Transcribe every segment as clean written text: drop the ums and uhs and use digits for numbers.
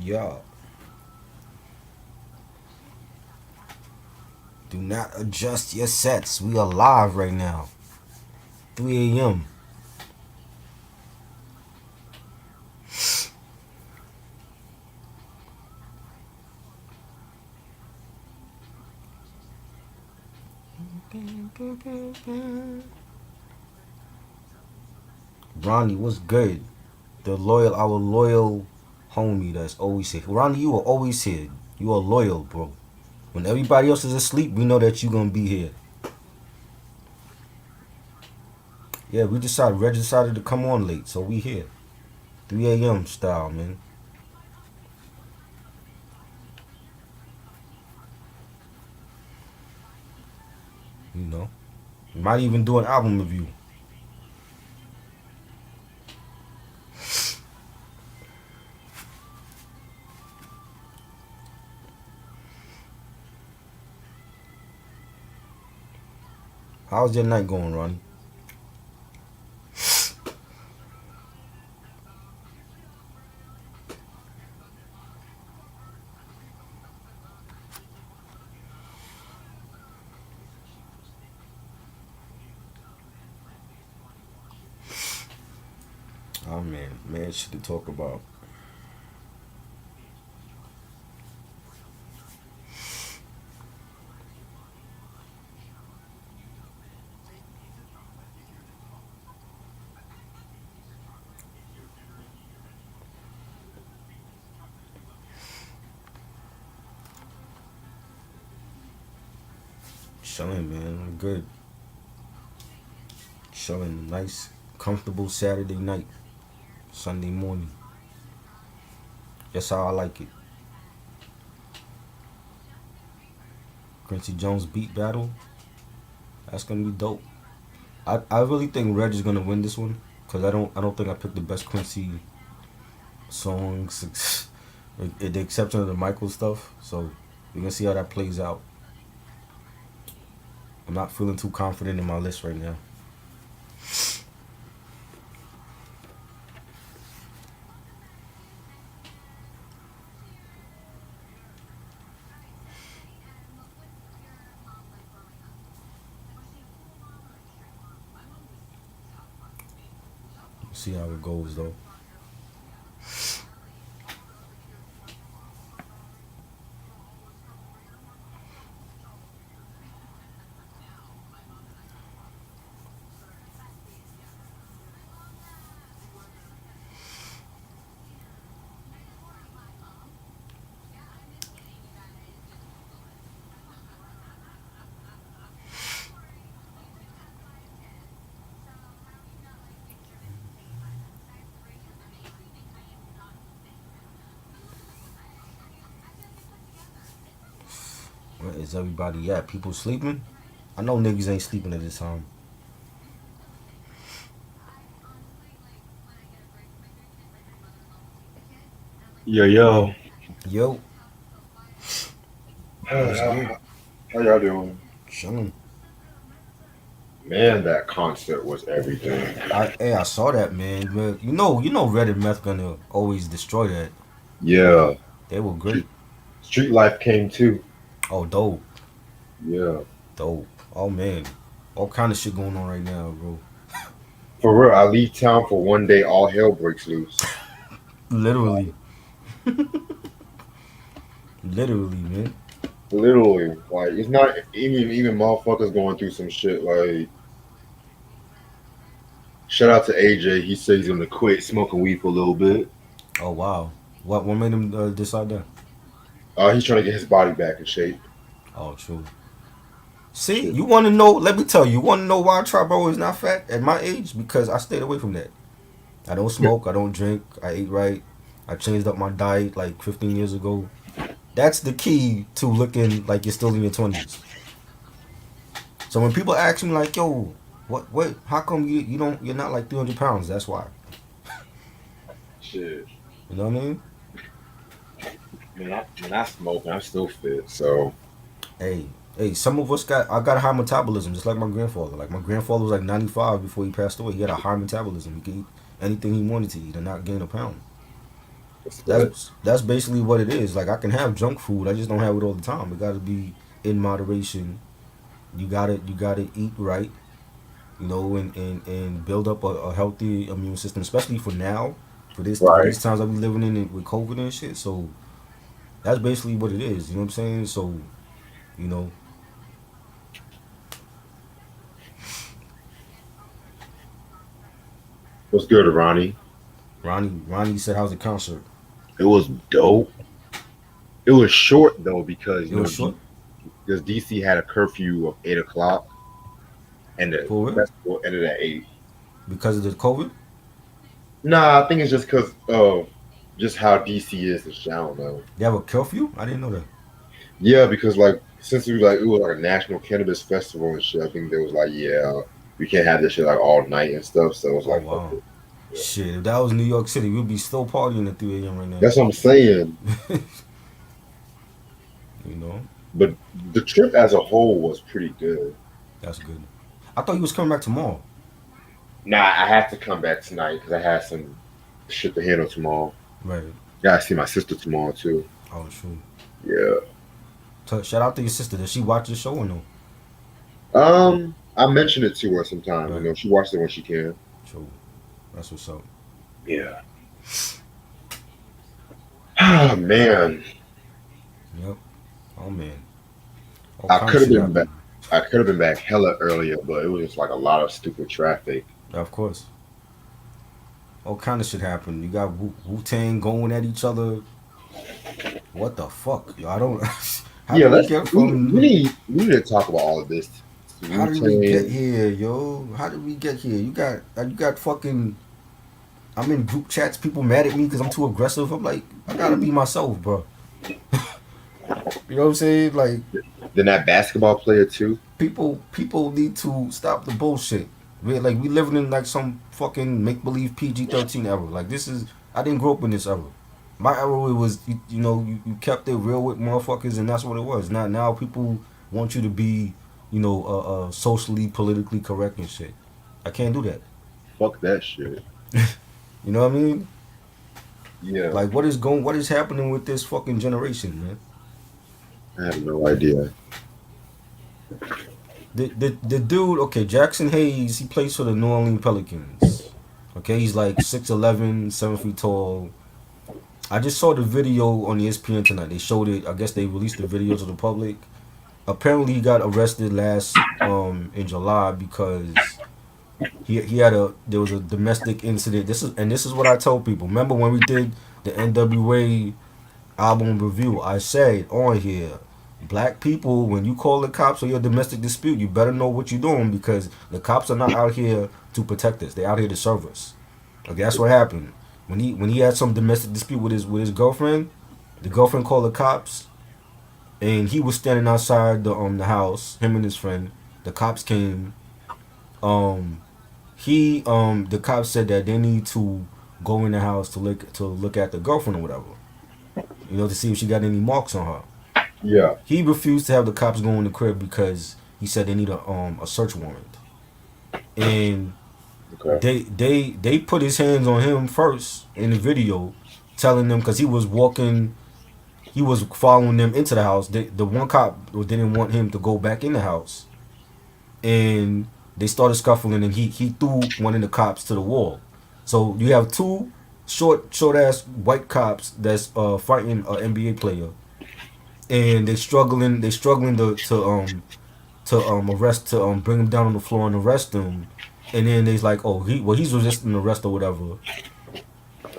Yeah. Do not adjust your sets. We are live right now. 3 a.m. Ronnie, what's good? Our loyal homie that's always here. Ronnie, you are always here. You are loyal, bro. When everybody else is asleep, we know that you gonna be here. Yeah, Reg decided to come on late, so we here. 3 a.m. style, man. You know. We might even do an album review. How's your night going, Ronnie? Oh man, shit to talk about. Chilling, man. I'm good. Chilling. Nice, comfortable Saturday night, Sunday morning. That's how I like it. Quincy Jones beat battle. That's gonna be dope. I really think Reg is gonna win this one because I don't think I picked the best Quincy songs, with the exception of the Michael stuff. So we're gonna see how that plays out. I'm not feeling too confident in my list right now. See how it goes though. Where is everybody at? People sleeping? I know niggas ain't sleeping at this time. Yo, yo. Yo, what's good? How y'all doing? Chilling. Man, that concert was everything. I saw that, man. But you know, Red and Meth gonna always destroy that. Yeah. They were great. Street, Street Life came too. Oh, dope, Yeah. dope. Oh man, all kind of shit going on right now, bro. For real, I leave town for one day, all hell breaks loose. Literally, literally, man. Literally. Like, it's not even motherfuckers going through some shit. Like, shout out to AJ. He said he's gonna quit smoking weed for a little bit. Oh wow, what made him decide that? He's trying to get his body back in shape. Oh, true. See, Shit. you want to know? Let me tell you. You want to know why Tribro is not fat at my age? Because I stayed away from that. I don't smoke. I don't drink. I eat right. I changed up my diet like 15 years ago. That's the key to looking like you're still in your 20s. So when people ask me like, "Yo, what? How come you don't? You're not like 300 pounds?" That's why. Shit. You know what I mean? When I smoke, I'm still fit. So, Hey, hey. Some of us got. I got a high metabolism, just like my grandfather. Like my grandfather was like 95 before he passed away. He had a high metabolism. He could eat anything he wanted to eat and not gain a pound. But That's basically what it is. Like I can have junk food, I just don't have it all the time. It got to be in moderation. You gotta eat right, and build up a healthy immune system, especially for now, for right. these times that we living in with COVID and shit. So that's basically what it is. You know what I'm saying? So you know, What's good, Ronnie? Ronnie said, "How's the concert?" It was dope. It was short though because It was short. because DC had a curfew of 8 o'clock and the For real? festival ended at 8. Because of the COVID? Nah, I think it's just because of just how DC is and shit. I don't know. They have a curfew? I didn't know that. Yeah, because like since it was like a national cannabis festival and shit, I think there was like, yeah, we can't have this shit like all night and stuff. So it was Oh like, fuck wow. it. Yeah. Shit, if that was New York City, we'd be still partying at 3 a.m. right now. That's what I'm saying. You know, But the trip as a whole was pretty good. that's good. I thought he was coming back tomorrow. Nah, I have to come back tonight because I have some shit to handle tomorrow. Right. Gotta see my sister tomorrow too. Oh true. Yeah. Shout out to your sister. Does she watch the show or no? I mentioned it to her sometimes. Right. She watches it when she can. True. That's what's up. Yeah. Ah man, Yep. Oh man. All I kind of could have shit been back. happened. I could have been back hella earlier, but it was just like a lot of stupid traffic. Of course. All kind of shit happened. You got Wu Tang going at each other. What the fuck? Yo, I don't. How Yeah, did we get from? we need to talk about all of this. How did we get Wu-Tang. here, yo? How did we get here? You got fucking. I'm in group chats. People mad at me because I'm too aggressive. I'm like, I gotta be myself, bro. You know what I'm saying? Like, Then that basketball player too. people need to stop the bullshit. We living in like some fucking make believe PG-13 era. Like this is I didn't grow up in this era. My era it was you kept it real with motherfuckers and that's what it was. Now people want you to be socially politically correct and shit. I can't do that. Fuck that shit. You know what I mean? Yeah, Like what is happening with this fucking generation, man? I have no idea. The dude, okay, Jackson Hayes, he plays for the New Orleans Pelicans. Okay, he's like 6'11", 7 feet tall. I just saw the video on ESPN tonight. They showed it. I guess they released the video to the public. Apparently, he got arrested last in July because he had there was a domestic incident. This is what I tell people. Remember when we did the NWA album review? I said on here, black people, when you call the cops on your domestic dispute, you better know what you're doing because the cops are not out here to protect us. They're out here to serve us. Okay, that's what happened. When he had some domestic dispute with his girlfriend, the girlfriend called the cops, and he was standing outside the house, him and his friend. The cops came. Um, the cops said that they need to go in the house to look at the girlfriend or whatever, to see if she got any marks on her. Yeah. He refused to have the cops go in the crib because he said they need a search warrant, and Okay. they put his hands on him first in the video, telling them because he was following them into the house. The one cop didn't want him to go back in the house, and they started scuffling, and he threw one of the cops to the wall. So you have two short ass white cops that's fighting an NBA player, and they struggling to arrest to bring him down on the floor and arrest him, and then they's like, oh, he's resisting arrest or whatever,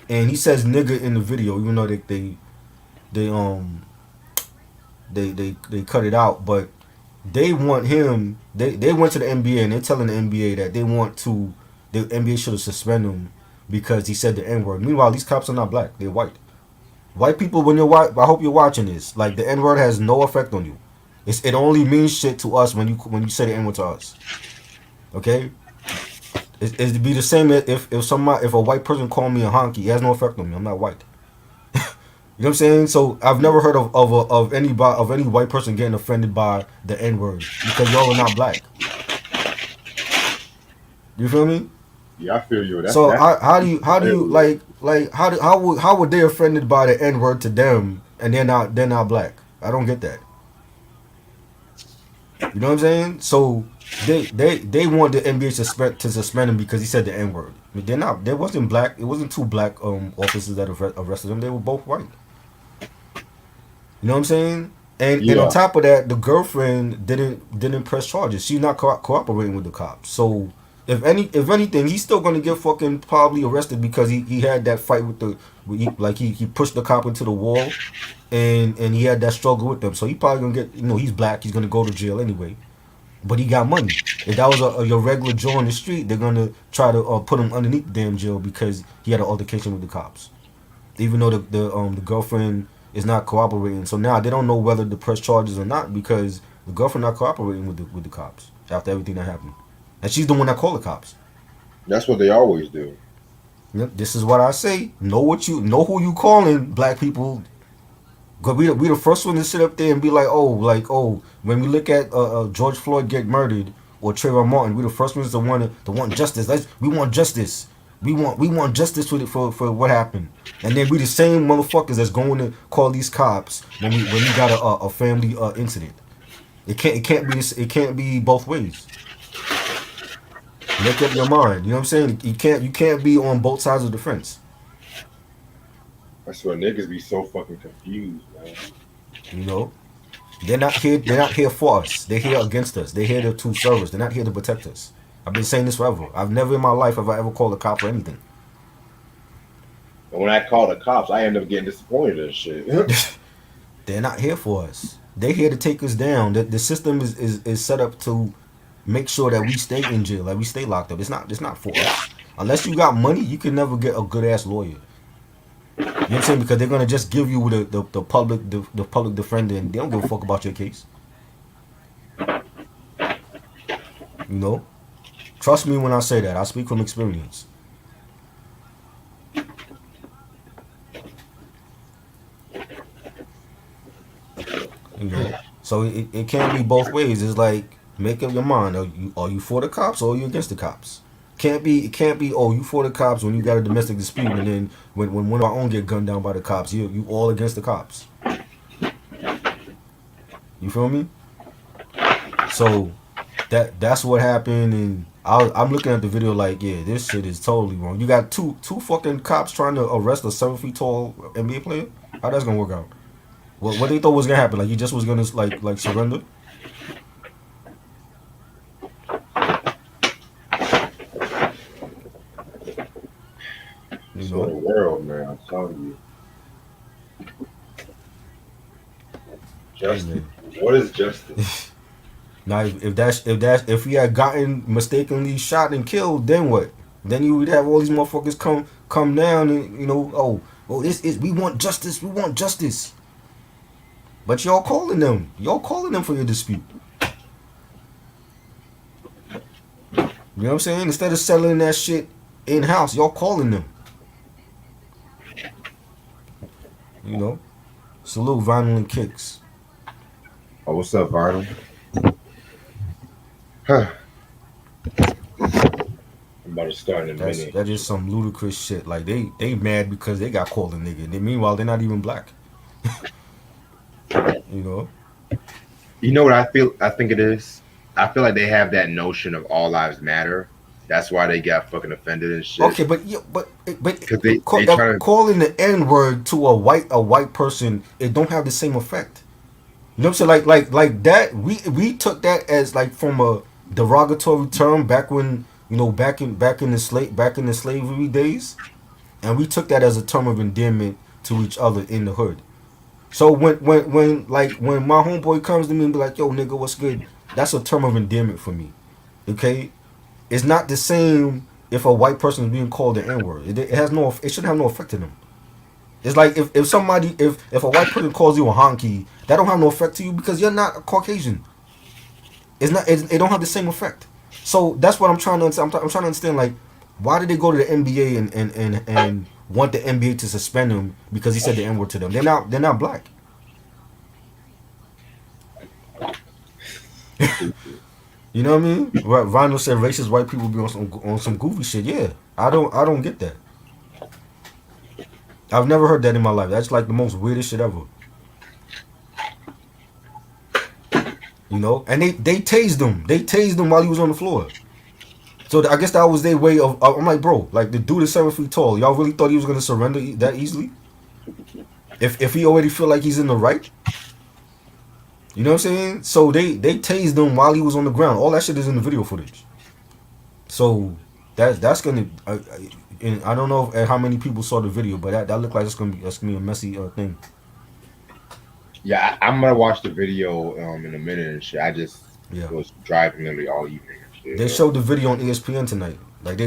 and he says nigga in the video, even though they they cut it out, but they want him. They went to the NBA and they're telling the NBA that the NBA should have suspended him because he said the N word. Meanwhile, these cops are not black; they're white. White people, when I hope you're watching this. Like the N word has no effect on you. It only means shit to us when you say the N word to us. Okay, it'd be the same if a white person called me a honky. It has no effect on me. I'm not white. You know what I'm saying? So I've never heard of any white person getting offended by the N word because y'all are not black. You feel me? Yeah, I feel you. So how do you Very weird. how would they offended by the N word to them and they're not black? I don't get that. You know what I'm saying? So they want the NBA to suspend him because he said the N word. I mean, they're not. There wasn't black. It wasn't two black officers that arrested him. They were both white. You know what I'm saying? And on Yeah, top of that, the girlfriend didn't press charges. She's not cooperating with the cops. So if anything, he's still gonna get fucking probably arrested because he had that fight with he pushed the cop into the wall, and he had that struggle with them. So he probably gonna get, he's black. He's gonna go to jail anyway. But he got money. If that was your regular Joe on the street, they're gonna try to put him underneath the damn jail because he had an altercation with the cops, even though the girlfriend is not cooperating. So now they don't know whether to press charges or not because the girlfriend not cooperating with the cops after everything that happened, and she's the one that called the cops. that's what they always do. Yep, this is what I say. Know who you calling, black people. Cause we the first one to sit up there and be like, when we look at George Floyd get murdered or Trayvon Martin, we the first ones to want justice. We want justice. We want justice for what happened. And then we the same motherfuckers that's going to call these cops when we got a family incident. It can't be both ways. Make up your mind. You know what I'm saying? You can't be on both sides of the fence. I swear, niggas be so fucking confused, man. You know? They're not here for us. They're here against us. They're here to serve us. They're not here to protect us. I've been saying this forever. I've never in my life have I ever called a cop for anything. And when I call the cops, I end up getting disappointed and shit. They're not here for us. They're here to take us down. The system is set up to make sure that we stay in jail, like we stay locked up. It's not for us. Unless you got money, you can never get a good ass lawyer. You know what I'm saying? Because they're gonna just give you the public defender, and they don't give a fuck about your case. You know? Trust me when I say that. I speak from experience. You know? So it can't be both ways. It's like make up your mind. Are you for the cops or are you against the cops? It can't be oh you for the cops when you got a domestic dispute and then when one of our own get gunned down by the cops, you all against the cops. You feel me? So that's what happened, and I'm looking at the video like, yeah, this shit is totally wrong. You got two fucking cops trying to arrest a 7 feet tall NBA player. How that's gonna work out? What they thought was gonna happen? Like he just was gonna like surrender? You So the know? world, man, I'm telling you, Hey justice. man. What is justice? Now if he had gotten mistakenly shot and killed, then what? Then you would have all these motherfuckers come down and this is we want justice. But y'all calling them for your dispute. You know what I'm saying? Instead of settling that shit in house, y'all calling them. You know? Salute Violent Kicks. Oh, what's up, Vinyl? Huh. I'm about to start in a minute. That is some ludicrous shit. Like they mad because they got called a nigga. Meanwhile they're not even black. You know? You know what I feel? I think it is. I feel like they have that notion of all lives matter. That's why they got fucking offended and shit. Okay, but yeah, but Because they trying to. calling the N word to a white person, it don't have the same effect. You know what I'm saying? Like that. We took that as like from a derogatory term back when back in the slavery days, and we took that as a term of endearment to each other in the hood. So when my homeboy comes to me and be like, "Yo, nigga, what's good?" That's a term of endearment for me. Okay, it's not the same if a white person is being called the N word. It has no. It should have no effect on them. It's like if a white person calls you a honky, that don't have no effect to you because you're not a Caucasian. It's not. It don't have the same effect. So that's what I'm trying to understand. I'm trying to understand like why did they go to the NBA and want the NBA to suspend him because he said the N word to them? They're not black. You know what I mean? Right, Rhino said racist white people be on some goofy shit. Yeah, I don't get that. I've never heard that in my life. That's like the most weirdest shit ever. You know, and they tased him. They tased him while he was on the floor. So I guess that was their way of. I'm like, bro, like the dude is 7 feet tall. Y'all really thought he was gonna surrender that easily? If he already feel like he's in the right, you know what I'm saying? So they tased him while he was on the ground. All that shit is in the video footage. So that's gonna. And I don't know how many people saw the video, but that looked like that's gonna be a messy thing. Yeah, I'm gonna watch the video in a minute and shit. I just Yeah, was driving literally all evening and they shit. showed the video on ESPN tonight. Like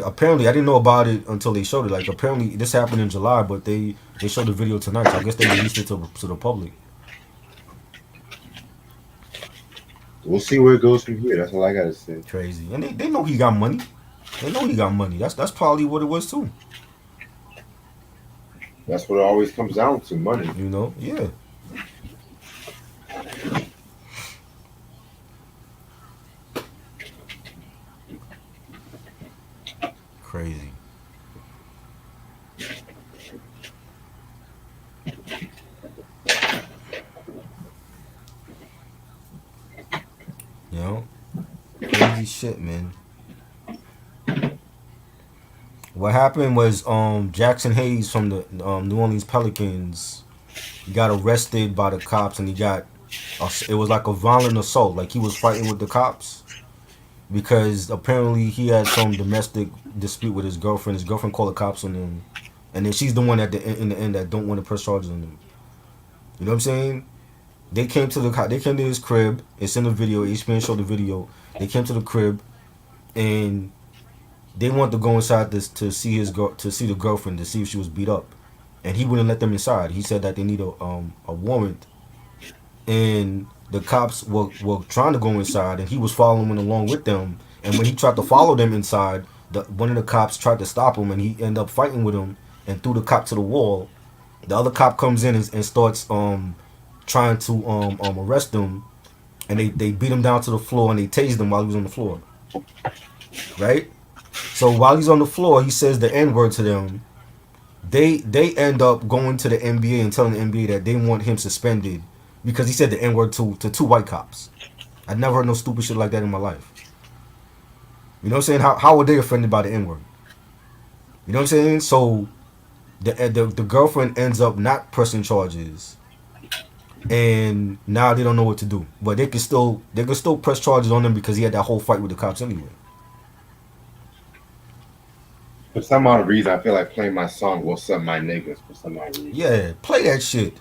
apparently I didn't know about it until they showed it. Like apparently this happened in July, but they showed the video tonight. So I guess they released it to the public. We'll see where it goes from here. That's all I gotta say. Crazy, and they know he got money. They know he got money. That's probably what it was too. That's what it always comes down to, money. You know, yeah. Crazy. You know, crazy shit, man. What happened was Jackson Hayes from the New Orleans Pelicans got arrested by the cops and he got it was like a violent assault. Like he was fighting with the cops because apparently he had some domestic dispute with his girlfriend. His girlfriend called the cops on him, and then she's the one at in the end that don't want to press charges on him. You know what I'm saying? They came to his crib. It's in the video. ESPN showed the video. They came to the crib and they wanted to go inside this to see to see the girlfriend to see if she was beat up, and he wouldn't let them inside. He said that they need a warrant, and the cops were trying to go inside, and he was following along with them. And when he tried to follow them inside, one of the cops tried to stop him, and he ended up fighting with him and threw the cop to the wall. The other cop comes in and starts trying to arrest him, and they beat him down to the floor and they tased him while he was on the floor. Right? So while he's on the floor, he says the N word to them. They end up going to the NBA and telling the NBA that they want him suspended because he said the N word to two white cops. I never heard no stupid shit like that in my life. You know what I'm saying? How were they offended by the N word? You know what I'm saying? So the girlfriend ends up not pressing charges, and now they don't know what to do. But they can still press charges on him because he had that whole fight with the cops anyway. For some odd reason, I feel like playing my song "What's Up, My Niggas" for some odd reason. Yeah, play that shit.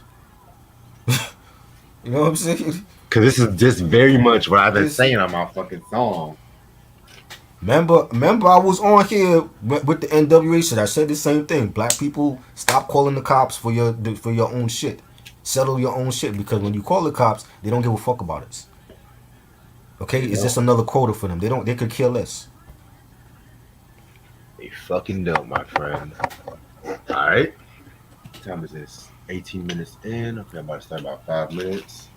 You know what I'm saying? Cause this is just very much what I've been This saying on my fucking song. remember I was on here with the NWA shit. I said the same thing. Black people, stop calling the cops for your own shit. Settle your own shit because when you call the cops, they don't give a fuck about us. Okay, it's just another quota for them. They could care less. They fucking don't, my friend. All right. What time is this? 18 minutes in. Okay, I'm about to start about 5 minutes.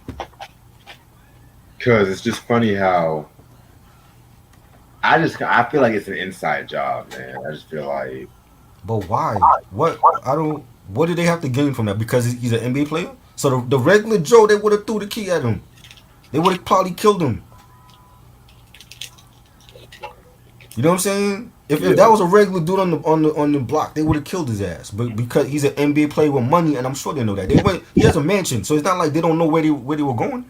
Cause it's just funny how I feel like it's an inside job, man. I just feel like. But why? What? I don't. What did they have to gain from that? Because he's an NBA player. So the regular Joe, they would have threw the key at him. They would have probably killed him. You know what I'm saying? If that was a regular dude on the block, they would have killed his ass. But because he's an NBA player with money, and I'm sure they know that. He has a mansion, so it's not like they don't know where they were going.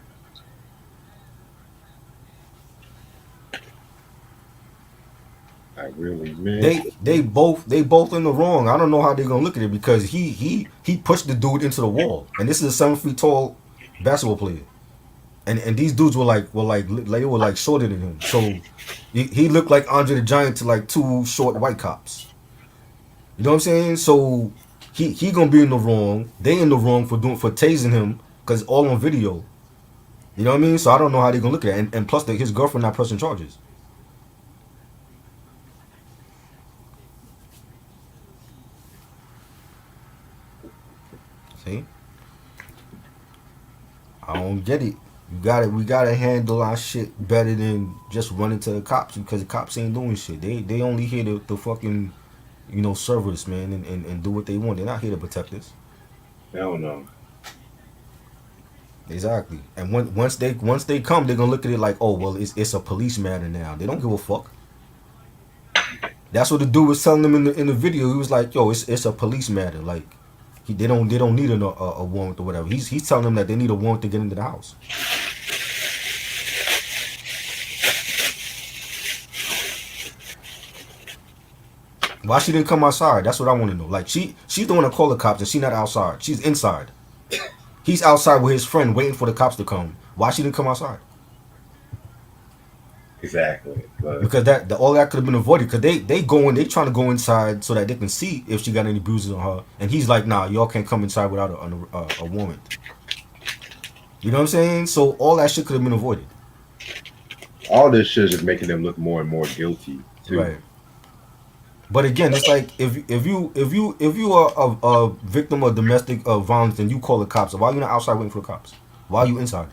I really, man. They both in the wrong. I don't know how they're gonna look at it because he pushed the dude into the wall, and this is a 7 feet tall basketball player, and these dudes were like shorter than him, so he looked like Andre the Giant to like two short white cops. You know what I'm saying? So he gonna be in the wrong. They in the wrong for tasing him because it's all on video. You know what I mean? So I don't know how they're gonna look at it, and plus his girlfriend not pressing charges. See? I don't get it. We gotta handle our shit better than just running to the cops because the cops ain't doing shit. They only here to fucking serve us, man, and do what they want. They're not here to protect us. Hell no. Exactly. And once they come, they're gonna look at it like, oh well, it's a police matter now. They don't give a fuck. That's what the dude was telling them in the video. He was like, yo, it's a police matter. Like they don't need a warrant or whatever. He's telling them that they need a warrant to get into the house. Why she didn't come outside? That's what I want to know. Like she's the one to call the cops and she's not outside. She's inside. He's outside with his friend waiting for the cops to come. Why she didn't come outside? Exactly. But Because all that could have been avoided. Because they trying to go inside so that they can see if she got any bruises on her. And he's like, nah, y'all can't come inside without a warrant. You know what I'm saying? So all that shit could have been avoided. all this shit is just making them look more and more guilty too. Right. But again, it's like if you are a victim of domestic violence and you call the cops, why are you not outside waiting for the cops? Why are you inside?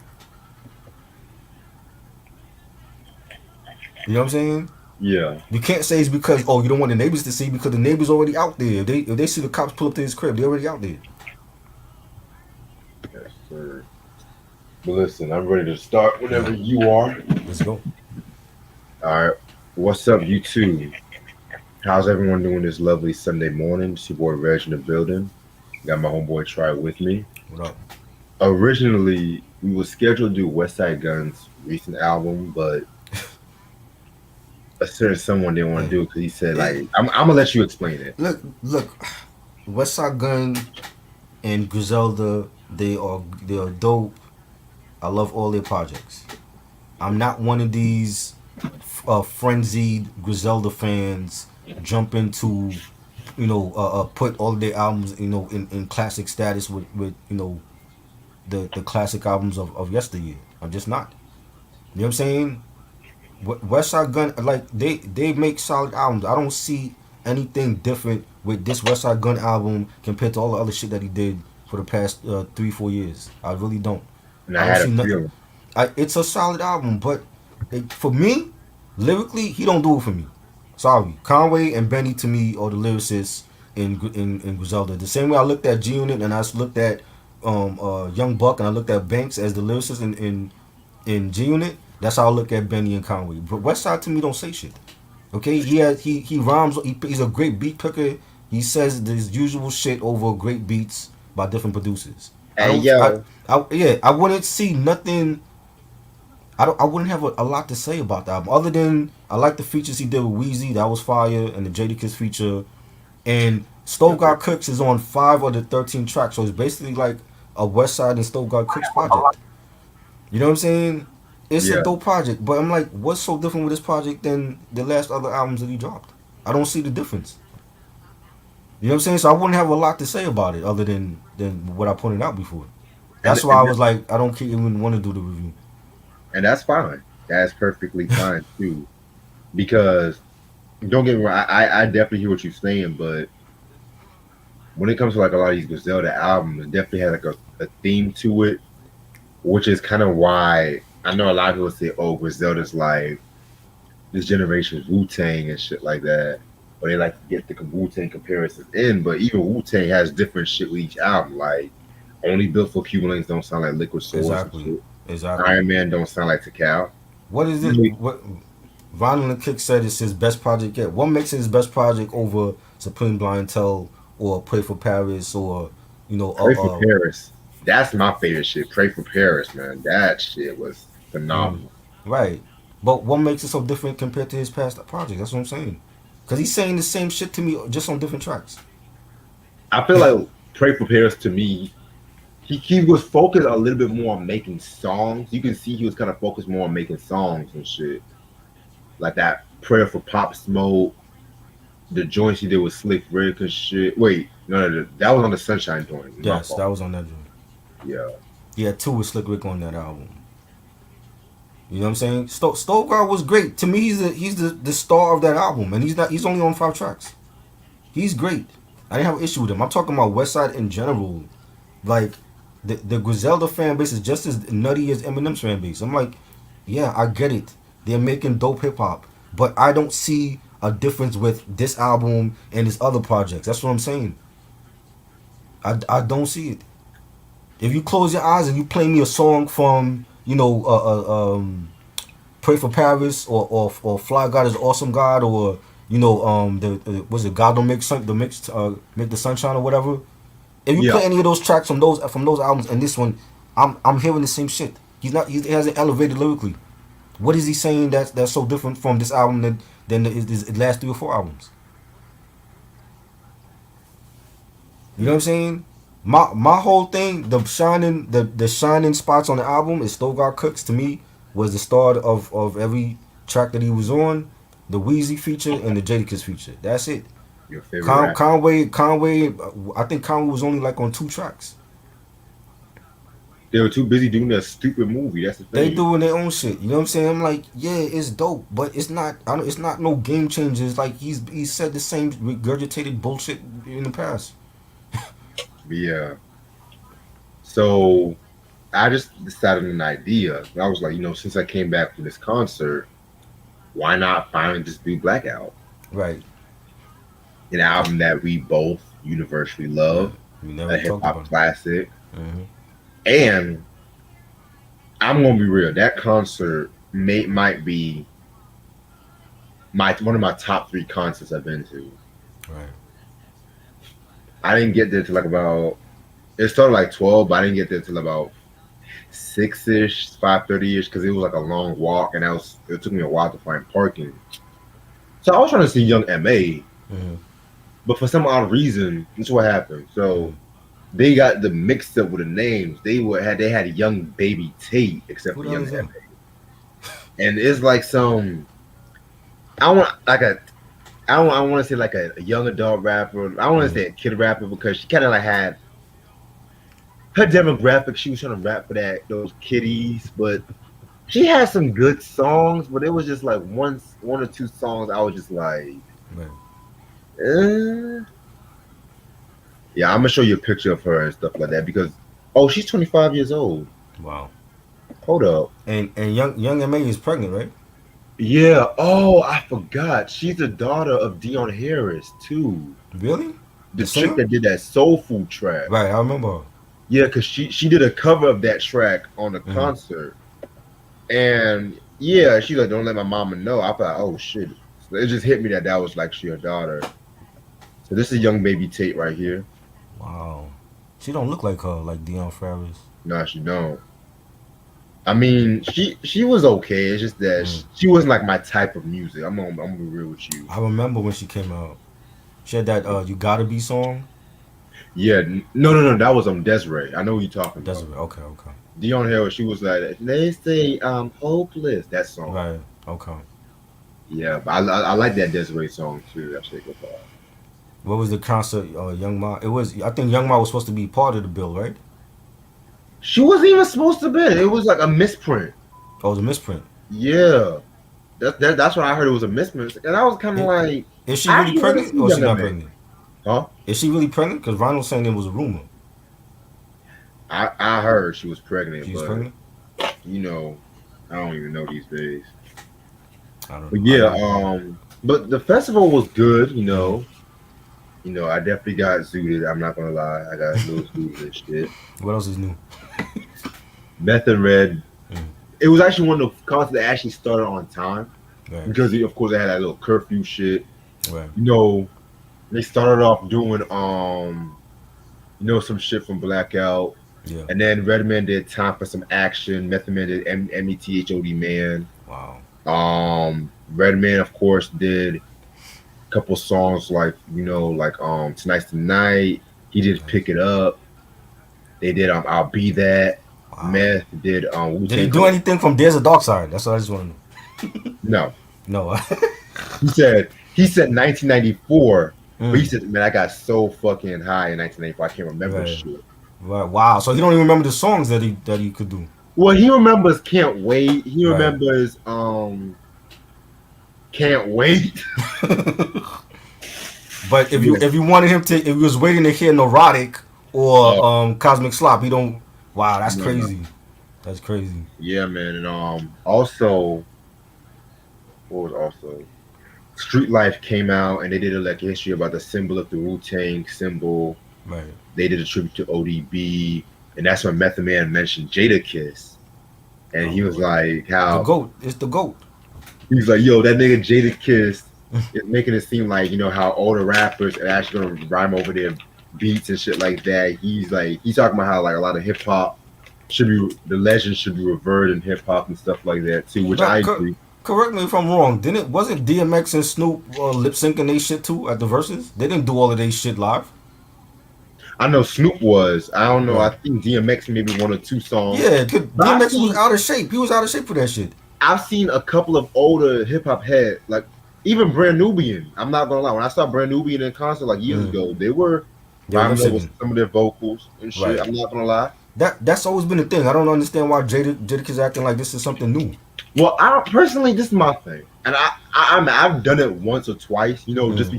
You know what I'm saying? Yeah. You can't say it's because you don't want the neighbors to see because the neighbors already out there. If they see the cops pull up to his crib, they're already out there. Yes, sir. But listen, I'm ready to start whenever you are. Let's go. All right. What's up, YouTube? How's everyone doing this lovely Sunday morning? It's your boy Reg in the building. Got my homeboy Try with me. What up? Originally, we were scheduled to do West Side Gun's recent album, but a certain someone didn't want to do it because he said, like, I'm gonna let you explain it. Look. West Side Gun and Griselda, they are dope. I love all their projects. I'm not one of these frenzied Griselda fans jump into put all of their albums in classic status with the classic albums of yesteryear. I'm just not. You know what I'm saying? West Side Gun, like they make solid albums. I don't see anything different with this West Side Gun album compared to all the other shit that he did for the past 3-4 years. I really don't. And I had a feeling. It's a solid album, but for me, lyrically, he don't do it for me. Sorry, Conway and Benny to me are the lyricists in Griselda. The same way I looked at G Unit and I looked at Young Buck and I looked at Banks as the lyricists in G Unit. That's how I look at Benny and Conway. But Westside to me don't say shit. Okay, he rhymes. He's a great beat picker. He says his usual shit over great beats by different producers. Hey, yo. I wouldn't see nothing. I wouldn't have a lot to say about the album other than I like the features he did with Weezy. That was fire, and the Jadakiss feature. And Stove God Cooks is on 5 of the 13 tracks, so it's basically like a Westside and Stove God Cooks project. You know what I'm saying? It's a dope project, but I'm like, what's so different with this project than the last other albums that he dropped? I don't see the difference. You know what I'm saying? So I wouldn't have a lot to say about it other than what I pointed out before. That's why I was like, I don't even want to do the review. And that's fine. That's perfectly fine too. Because don't get me wrong, I definitely hear what you're saying, but when it comes to like a lot of these Griselda albums, it definitely has like a theme to it, which is kind of why I know a lot of people say, oh, Griselda's like this generation's Wu-Tang and shit like that. Or they like to get the Wu-Tang comparisons in, but even Wu-Tang has different shit with each album. Like Only Built for Cuban Links don't sound like Liquid Swords. Exactly. Iron Man don't sound like Takal. What is it? What Violent Kick said is his best project yet. What makes it his best project over Supreme Blientele or Pray for Paris or Pray for Paris? That's my favorite shit. Pray for Paris, man. That shit was phenomenal. Right. But what makes it so different compared to his past projects? That's what I'm saying. Because he's saying the same shit to me just on different tracks. I feel like Pray for Paris to me, he was focused a little bit more on making songs. You can see he was kind of focused more on making songs and shit. Like that Prayer for Pop Smoke, the joints he did with Slick Rick and shit. Wait, no, that was on the Sunshine joint. Yes, that was on that joint. Yeah. He had 2 with Slick Rick on that album. You know what I'm saying? Stove God was great. To me, he's the star of that album, and he's only on 5 tracks. He's great. I didn't have an issue with him. I'm talking about Westside in general. Like, the Griselda fan base is just as nutty as Eminem's fan base. I'm like, yeah, I get it. They're making dope hip hop, but I don't see a difference with this album and his other projects. That's what I'm saying. I don't see it. If you close your eyes and you play me a song from Pray for Paris or Fly God is Awesome God or the was it God don't make make the sunshine or whatever. If you Yeah, play any of those tracks from those albums and this one, I'm hearing the same shit. He hasn't elevated lyrically. What is he saying that's so different from this album than his last 3 or 4 albums? You know what I'm saying? My whole thing, the shining spots on the album is Still Got Cooks to me was the start of every track that he was on, the Wheezy feature and the Jadakiss feature. That's it. your favorite rapper. Conway, I think Conway was only like on 2 tracks. They were too busy doing that stupid movie. That's the They thing. doing their own shit. You know what I'm saying? I'm like, yeah, it's dope, but it's not. It's not no game changer. It's like he said the same regurgitated bullshit in the past. But yeah. So I just decided an idea. I was like, since I came back from this concert, why not finally just do Blackout? Right. An album that we both universally Yeah. love, We a never hip talked hop about it. classic. Hmm. And I'm gonna be real, that concert might be my one of my top 3 concerts I've been to. Right. I didn't get there till like about it started like 12, but I didn't get there till about 6-ish, 5:30-ish, because it was like a long walk and it took me a while to find parking. So I was trying to see Young MA, Hmm. but for some odd reason, this is what happened. So Hmm. they got the mixed up with the names. They had Young Baby Tate except Who for the hell Young is that? MA. And it's like some I want like a I want to say like a young adult rapper. I want to Hmm. say a kid rapper because she kind of like had her demographic. She was trying to rap for those kiddies, but she had some good songs. But it was just like one or two songs. I was just like, Right. eh. Yeah, I'm gonna show you a picture of her and stuff like that because she's 25 years old. Wow. Hold up. And young Ma is pregnant, right? Yeah. Oh, I forgot. She's the daughter of Dion Harris too. Really? The The chick singer? that did that soul food track. Right. I remember. Yeah, because she did a cover of that track on the Hmm. concert. And yeah, she's like, don't let my mama know. I thought, oh shit. So it just hit me that was like she her daughter. So this is Young Baby Tate right here. Wow. She don't look like her, like Dion Farris. No, she don't. I mean, she was okay. It's just that Mm. she wasn't like my type of music. I'm gonna be real with you. I remember when she came out. She had that "You Gotta Be" song. Yeah, no. That was Desiree. I know what you're talking That's about. okay. Okay. Dion Harris, she was like, they say hopeless. That song. Right. Okay. Yeah, but I like that Desiree song too. That shit goes hard. What was the concert? Young Ma. It was. I think Young Ma was supposed to be part of the bill, right? She wasn't even supposed to be. It was like a misprint. Oh, it was a misprint. Yeah, that's what I heard. It was a misprint, and I was kind of It, like, is she I really didn't want to pregnant see or is she Young not Man. pregnant? Huh? Is she really pregnant? Because Ronald saying it was a rumor. I heard she was pregnant, She's but pregnant. you know, I don't even know these days. I don't But know. I yeah, don't know. but the festival was good. Mm-hmm. I definitely got zooted. I'm not gonna lie, I got a little zooted and shit. What else is new? Meth and Red. Mm. It was actually one of the concerts that actually started on time Right. because of course they had that little curfew shit. Right. They started off doing some shit from Blackout, Yeah. and then Redman did Time for Some Action. Method Man did METHOD Man. Wow. Redman of course did a couple songs like Tonight's the Night. He did Pick It Up. They did I'll Be That. Wow. Meth did Did he do anything from There's a Dark Side? That's what I just want to No. know. No. He said 1994, but he Mm. said, man, I got so fucking high in 1994, I can't remember Right. shit. Right. Wow. So he don't even remember the songs that he could do. Well, he remembers Can't Wait. He Right. remembers Can't Wait. But if you wanted him to, if you was waiting to hear Neurotic or Cosmic Slop, he don't. Wow, that's No, no. crazy. That's crazy. Yeah, man. And also, what was also Street Life came out and they did a like history about the symbol of the Wu Tang symbol. Right. They did a tribute to ODB, and that's when Method Man mentioned Jada Kiss, and Oh he was Lord. like, The how goat. It's the goat. he's like, yo, that nigga Jada Kiss is making it seem like how older rappers are actually gonna rhyme over their beats and shit like that. He's talking about how like a lot of hip hop should be the legends should be revered in hip hop and stuff like that too, which I But agree. correct me if I'm wrong. Didn't wasn't DMX and Snoop lip syncing they shit too at the verses? They didn't do all of they shit live. I know Snoop was. I don't know. I Right. think DMX maybe one or two songs, Yeah, but DMX was out of shape. He was out of shape for that shit. I've seen a couple of older hip hop heads, like even Brand Nubian. I'm not gonna lie. When I saw Brand Nubian in concert like years Mm. ago, they were They were lip rhyming over syncing. some of their vocals and shit. Right. I'm not gonna lie. That's always been the thing. I don't understand why Jadakiss acting like this is something new. Well, I don't personally. This is my thing, and I've done it once or twice. Just Mm.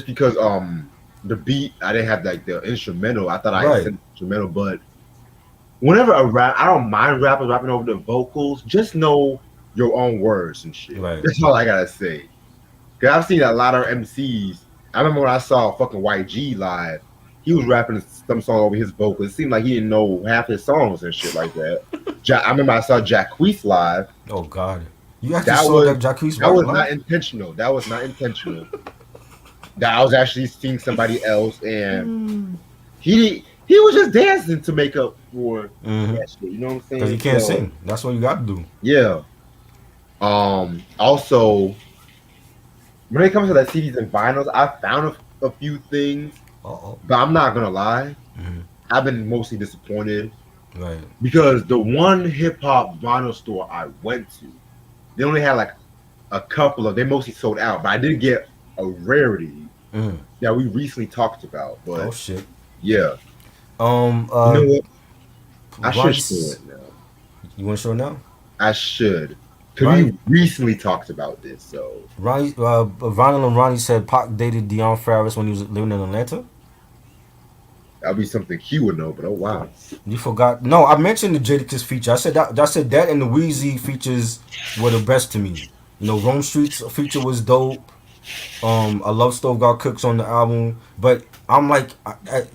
because the beat I didn't have like the instrumental. I thought I had Right. sent the instrumental, but whenever a rap, I don't mind rappers rapping over the vocals. Just know your own words and shit. Right. That's all I gotta say. Cause I've seen a lot of MCs. I remember when I saw fucking YG live, he was rapping some song over his vocals. It seemed like he didn't know half his songs and shit like that. I remember I saw Jacquees live. Oh God. You actually That saw was that Jacquees that rock was not live? intentional. That was not intentional. That I was actually seeing somebody else, and he was just dancing to make up for Mm-hmm. that shit. You know what I'm Because he saying? can't So sing. That's what you got to do. yeah. Also, when it comes to like CDs and vinyls, I found a few things, Uh oh. but I'm not gonna lie. Mm-hmm. I've been mostly disappointed Right. because the one hip hop vinyl store I went to, they only had like a couple of. They mostly sold out, but I did get a rarity Mm. that we recently talked about. Oh But shit. yeah, Um. you Uh. know what? I should show Ronnie's. it now. You want to show it now? I should. Because Ronnie. we recently talked about this, so Ronnie. Vinyl and Ronnie said Pac dated Deion Farris when he was living in Atlanta. that'll be something he would know. But oh wow, You forgot? No, I mentioned the Jadakiss feature. I said that. I said that and the Wheezy features were the best to me. You know, Rome Street's feature was dope. I love Stove Got Cooks on the album, but I'm like,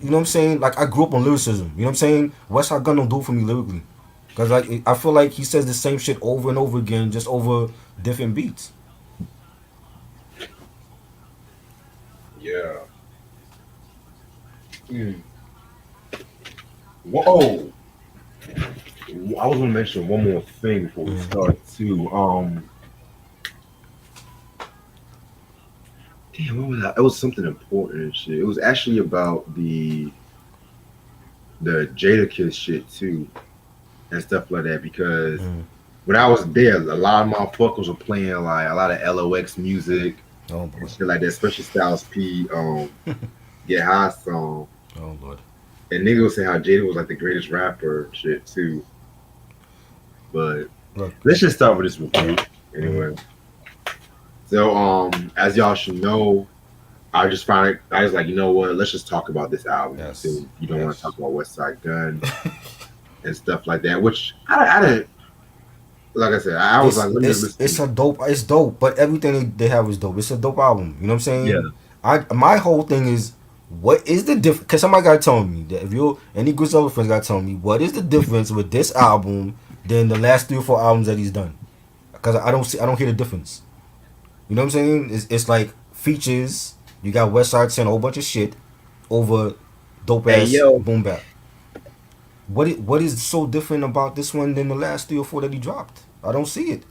you know what I'm saying? Like I grew up on lyricism. You know what I'm saying? West Side Gun don't do it for me lyrically, cause like I feel like he says the same shit over and over again, just over different beats. yeah. Mm. Whoa! I was gonna mention one more thing before we Mm. start too. Damn, what was that? It was something important and shit. It was actually about the Jadakiss shit too and stuff like that because Mm. when I was there, a lot of motherfuckers were playing like a lot of LOX music Oh and boy. shit like that, especially Styles P, Get High song. Oh lord. And niggas was saying how Jada was like the greatest rapper and shit too. But Look. let's just start with this review Mm. anyway. So as y'all should know, I was like, you know what, let's just talk about this album. Yes. So you don't want to Yes. talk about West Side Gun and stuff like that, which I didn't like I said, I was like, let me just It's listen. a dope. It's dope, but everything they have is dope. It's a dope album. You know what I'm Yeah. saying? My whole thing is what is the difference? Because somebody got to tell me that if you any Griselda friends got to tell me what is the difference with this album than the last 3 or 4 albums that he's done? Because I don't hear the difference. You know what I'm saying? It's like features. You got West Side saying a whole bunch of shit over dope Hey ass yo, boom bap. What is so different about this one than the last 3 or 4 that he dropped? I don't see it.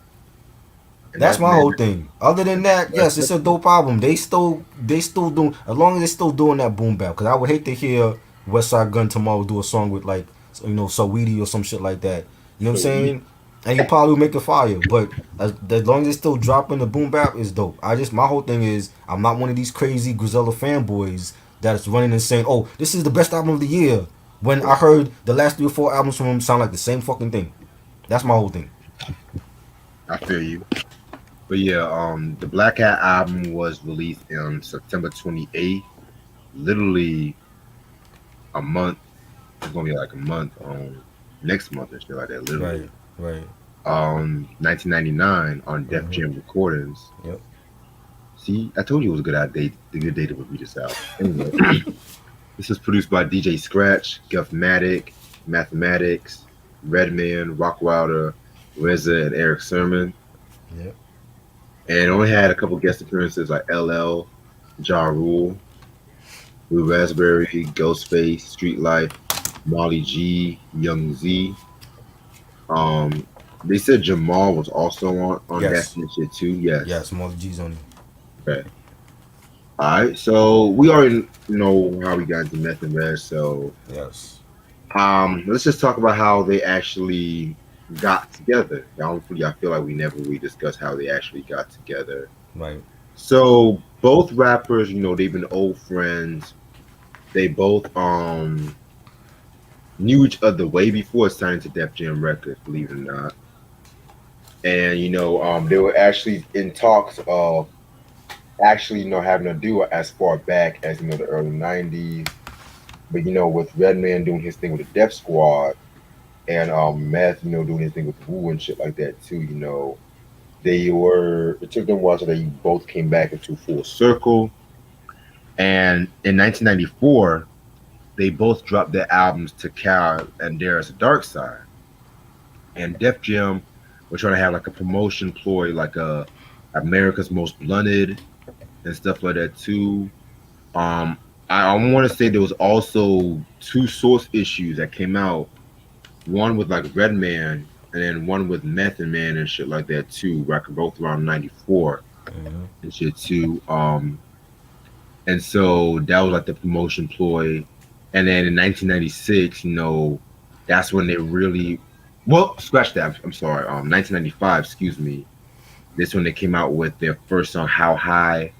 and That's that's my man, whole thing. Other than that, yes, it's a dope album. They still doing as long as they're still doing that boom bap. Because I would hate to hear West Side Gun tomorrow do a song with like Saweetie or some shit like that. You know what I'm so we saying? And he probably will make a fire. But as long as they're still dropping the boom bap, is dope. My whole thing is I'm not one of these crazy Griselda fanboys that's running and saying, "Oh, this is the best album of the year." When I heard the last 3 or 4 albums from him sound like the same fucking thing. That's my whole thing. I feel you. But yeah, the Blackout album was released on September 28th, literally a month It's gonna be like a month next month and shit like that, literally. Right. Right. 1999 on Def Mm-hmm. Jam Recordings. Yep. See, I told you it was a good idea, the good day to review this album. Anyway, this was produced by DJ Scratch, Guffmatic, Mathematics, Redman, Rockwilder, RZA, and Eric Sermon. Yep. And it only had a couple guest appearances like LL, Ja Rule, Blue Raspberry, Ghostface, Street Life, Molly G, Young Z. Um, they said Jamal was also on that Yes. shit too. Yes. Yes. More G's on you. Okay. All right. So we already know how we got into Meth and Red. So Yes. let's just talk about how they actually got together. Honestly, I feel like we never really discussed how they actually got together. Right. So both rappers, they've been old friends. They both knew each other way before signing to Def Jam Records, believe it or not. And they were actually in talks of actually having a duo as far back as the early '90s. But with Redman doing his thing with the Def Squad and Meth, doing his thing with Wu and shit like that too. It took them a while so they both came back into full circle. And in 1994, they both dropped their albums to Cal and There's a Dark Side. And Def Jam were trying to have like a promotion ploy, like America's Most Blunted and stuff like that too. Um, I want to say there was also two source issues that came out. One with like Redman, and then one with Method Man and shit like that too. Record both around '94 Mm-hmm. and shit too. And so that was like the promotion ploy. And then in 1996, that's when they really, well, scratch that. I'm sorry. 1995, excuse me. This when they came out with their first song, "How High,"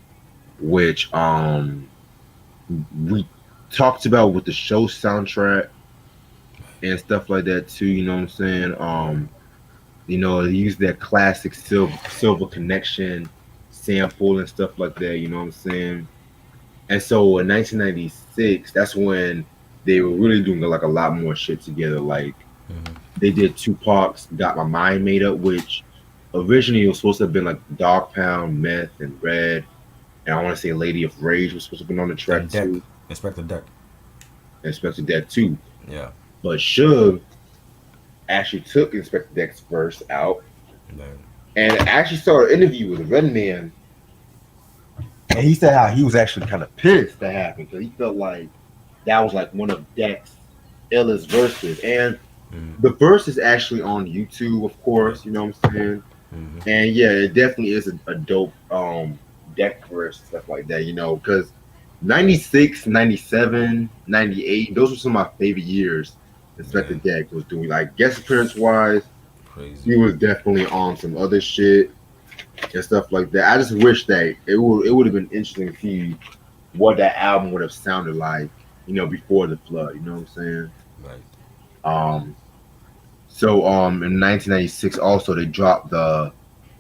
which we talked about with the show soundtrack and stuff like that too. You know what I'm saying? They used that classic silver connection sample and stuff like that. You know what I'm saying? And so in 1996, that's when they were really doing like a lot more shit together. Like Mm-hmm. they did Tupac's "Got My Mind Made Up," which originally was supposed to have been like Dog Pound, Meth, and Red. And I want to say "Lady of Rage" was supposed to have been on the track And Deck. too, Inspector Deck. and especially that too. Yeah. But Suge actually took Inspector Deck's verse out Right. and actually saw an interview with Redman, and he said how he was actually kind of pissed that happened because he felt like that was like one of Deck's illest verses. And Mm-hmm. the verse is actually on YouTube, of Yeah. course, you know what I'm saying? Mm-hmm. And yeah, it definitely is a dope Deck verse and stuff like that, because 96, 97, 98, those were some of my favorite years Inspector Yeah. Deck was doing. Like guest appearance wise, Crazy. he was definitely on some other shit and stuff like that. I just wish that it would have been interesting to see what that album would have sounded like, before the flood. You know what I'm saying? Right. Um, so in 1996, also they dropped the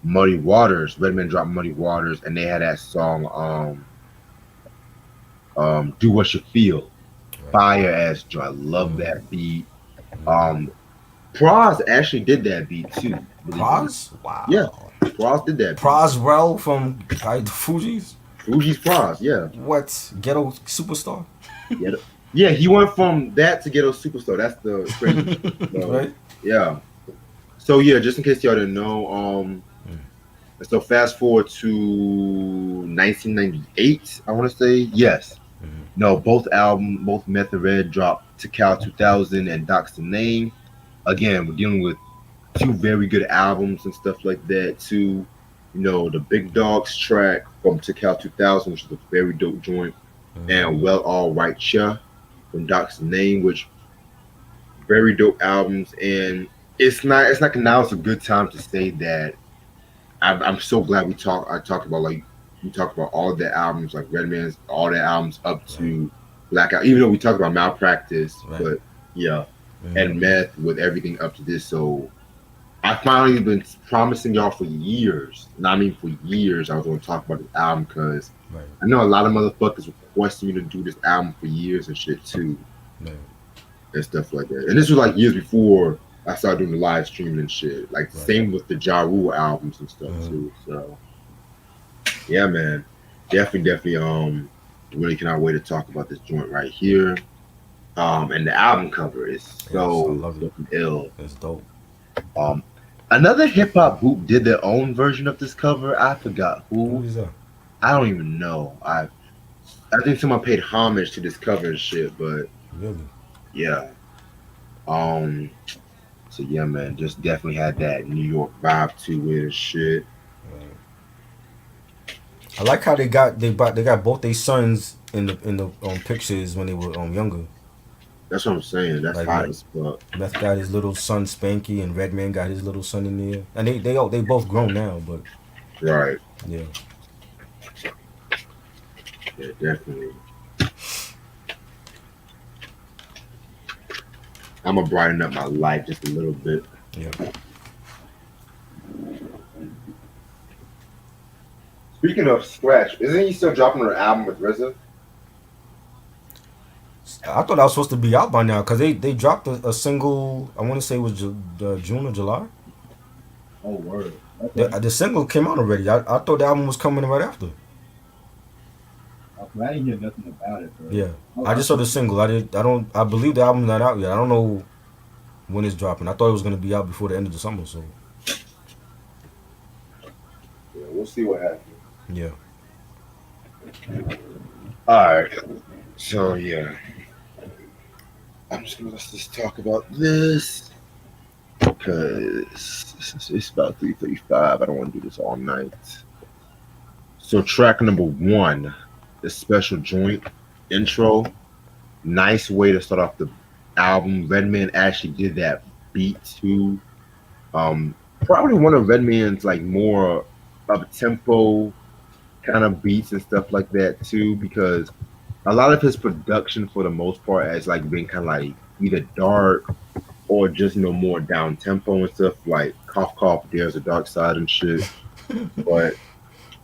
Muddy Waters. Redman dropped Muddy Waters, and they had that song "Do What You Feel." Right. Fire ass joint. I love Mm-hmm. that beat. Mm-hmm. Um, Praz actually did that beat too. Believe it or not. Praz? Yeah, Wow. Praz did that beat. Prozrel from the Fugees? Fuji's Praz. Yeah. What? Ghetto superstar? Yeah, yeah, he went from that to Ghetto Superstar. That's the crazy shit. So, Right? yeah. So yeah, just in case y'all didn't know, Mm. so fast forward to 1998, I want to say. Yes. Mm-hmm. No, both Meth and Red dropped to Cal 2000 and Doc's the Name. Again, we're dealing with two very good albums and stuff like that too. The Big Dogs track from To Cal 2000, which is a very dope joint, Mm-hmm. and Well All Right Cha from Doc's Name, which very dope albums. And it's like now it's a good time to say that I'm so glad I talked about like we talked about all the albums like Redman's all the albums up Right. to Blackout, even though we talked about Malpractice, Right. but yeah, Mm-hmm. and Meth with everything up to this. So I finally been promising y'all for years, and I mean for years, I was going to talk about this album because Right. I know a lot of motherfuckers requesting me to do this album for years and shit too. Right. and stuff like that. And this was like years before I started doing the live streaming and shit. Like Right. same with the Ja Rule albums and stuff Mm-hmm. too. So yeah, man, definitely. Really cannot wait to talk about this joint right here. And the album cover is Yes, I so love it. fucking ill. It's dope. Um, Another hip hop group did their own version of this cover. I forgot Who who. is that? I don't even know. I think someone paid homage to this cover and shit. But Really? yeah. Um. So yeah, man, just definitely had that New York vibe to it and shit. Right. I like how they got both their sons in the pictures when they were younger. That's what I'm saying. That's Like hot as fuck. Meth got his little son Spanky, and Redman got his little son in there, and they both grown now. But Right. yeah, Yeah, definitely. I'm gonna brighten up my life just a little bit. yeah. Speaking of Scratch, isn't he still dropping an album with RZA? I thought I was supposed to be out by now because they dropped a single. I want to say it was June or July. Oh word. The single came out already. I thought the album was coming right after. I didn't hear nothing about it, bro. Yeah, I just saw the single. I did. I don't. I believe the album's not out yet. I don't know when it's dropping. I thought it was gonna be out before the end of the summer. So Yeah, we'll see what happens. yeah, All right. So yeah, I'm just gonna let's just talk about this because it's about 3:35. I don't want to do this all night. So track number one, the special joint intro. Nice way to start off the album. Redman actually did that beat too. Probably one of Redman's like more up tempo kind of beats and stuff like that too, because a lot of his production for the most part has like been kind of like either dark or just more down tempo and stuff like cough cough there's a dark side and shit. But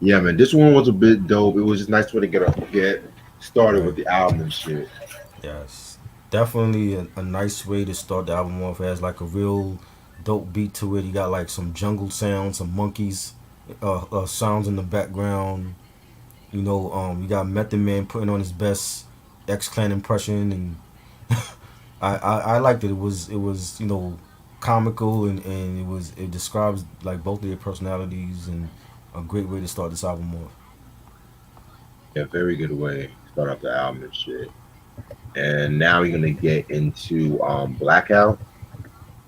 yeah, man, this one was a bit dope. It was just nice way to get started right. with the album and shit. Yes, definitely a nice way to start the album off. It has like a real dope beat to it. You got like some jungle sounds, some monkeys, sounds in the background. You got Method Man putting on his best X Clan impression, and I liked it. It was comical, and it describes like both of their personalities, and a great way to start this album off. Yeah, very good way to start off the album and shit. And now we're gonna get into Blackout,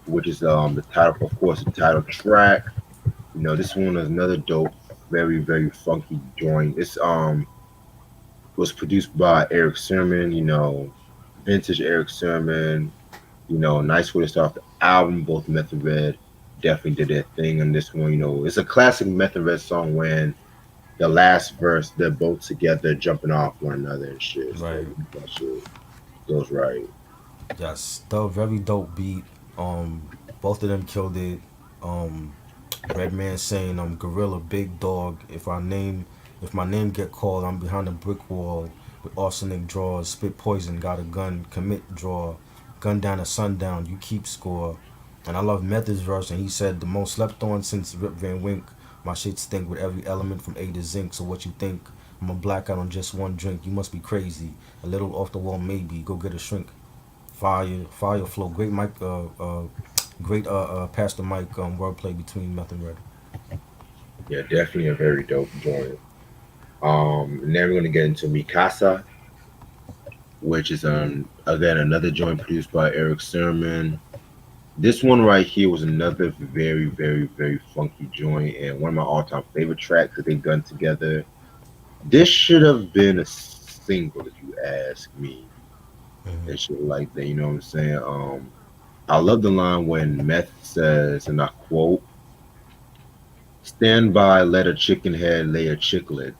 which is the title, of course, the title track. This one is another dope, very very funky joint. It's was produced by Eric Sermon. Vintage Eric Sermon. Nice way to start off the album. Both Method Red definitely did their thing on this one. It's a classic Method Red song when the last verse they're both together jumping off one another and shit. So Right. that shit goes right. Yes, the very dope beat. Both of them killed it. Um, Redman saying, "I'm gorilla, big dog. If my name get called, I'm behind a brick wall with arsenic drawers, spit poison, got a gun, commit draw, gun down to sundown. You keep score." And I love Method's verse, and he said, "The most slept on since Rip Van Wink. My shit stink with every element from A to zinc. So what you think? I'm a blackout on just one drink. You must be crazy. A little off the wall, maybe. Go get a shrink." Fire flow. Great mic. Great. Pastor Mike. Wordplay between Meth and Red. Yeah, definitely a very dope joint. And then we're gonna get into Mikasa, which is again another joint produced by Eric Sermon. This one right here was another very, very, very funky joint and one of my all-time favorite tracks that they've done together. This should have been a single, if you ask me, Mm-hmm. and shit like that. You know what I'm saying? I love the line when Meth says, and I quote, "Stand by, let a chicken head lay a chicklet.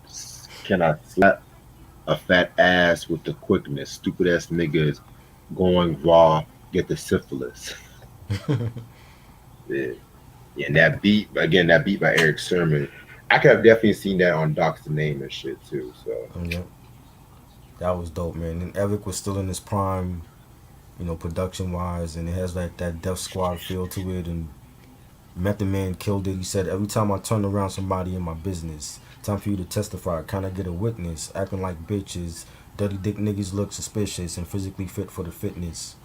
Can I slap a fat ass with the quickness? Stupid ass niggas going raw, get the syphilis." Yeah. Yeah, and that beat again, that beat by Eric Sermon. I could have definitely seen that on Doc's the Name and shit too. So Yeah, that was dope, man. And Eric was still in his prime. production wise, and it has like that Death Squad feel to it. And Method Man killed it. He said, "Every time I turn around somebody in my business, time for you to testify. Kind of get a witness, acting like bitches. Dirty dick niggas look suspicious and physically fit for the fitness."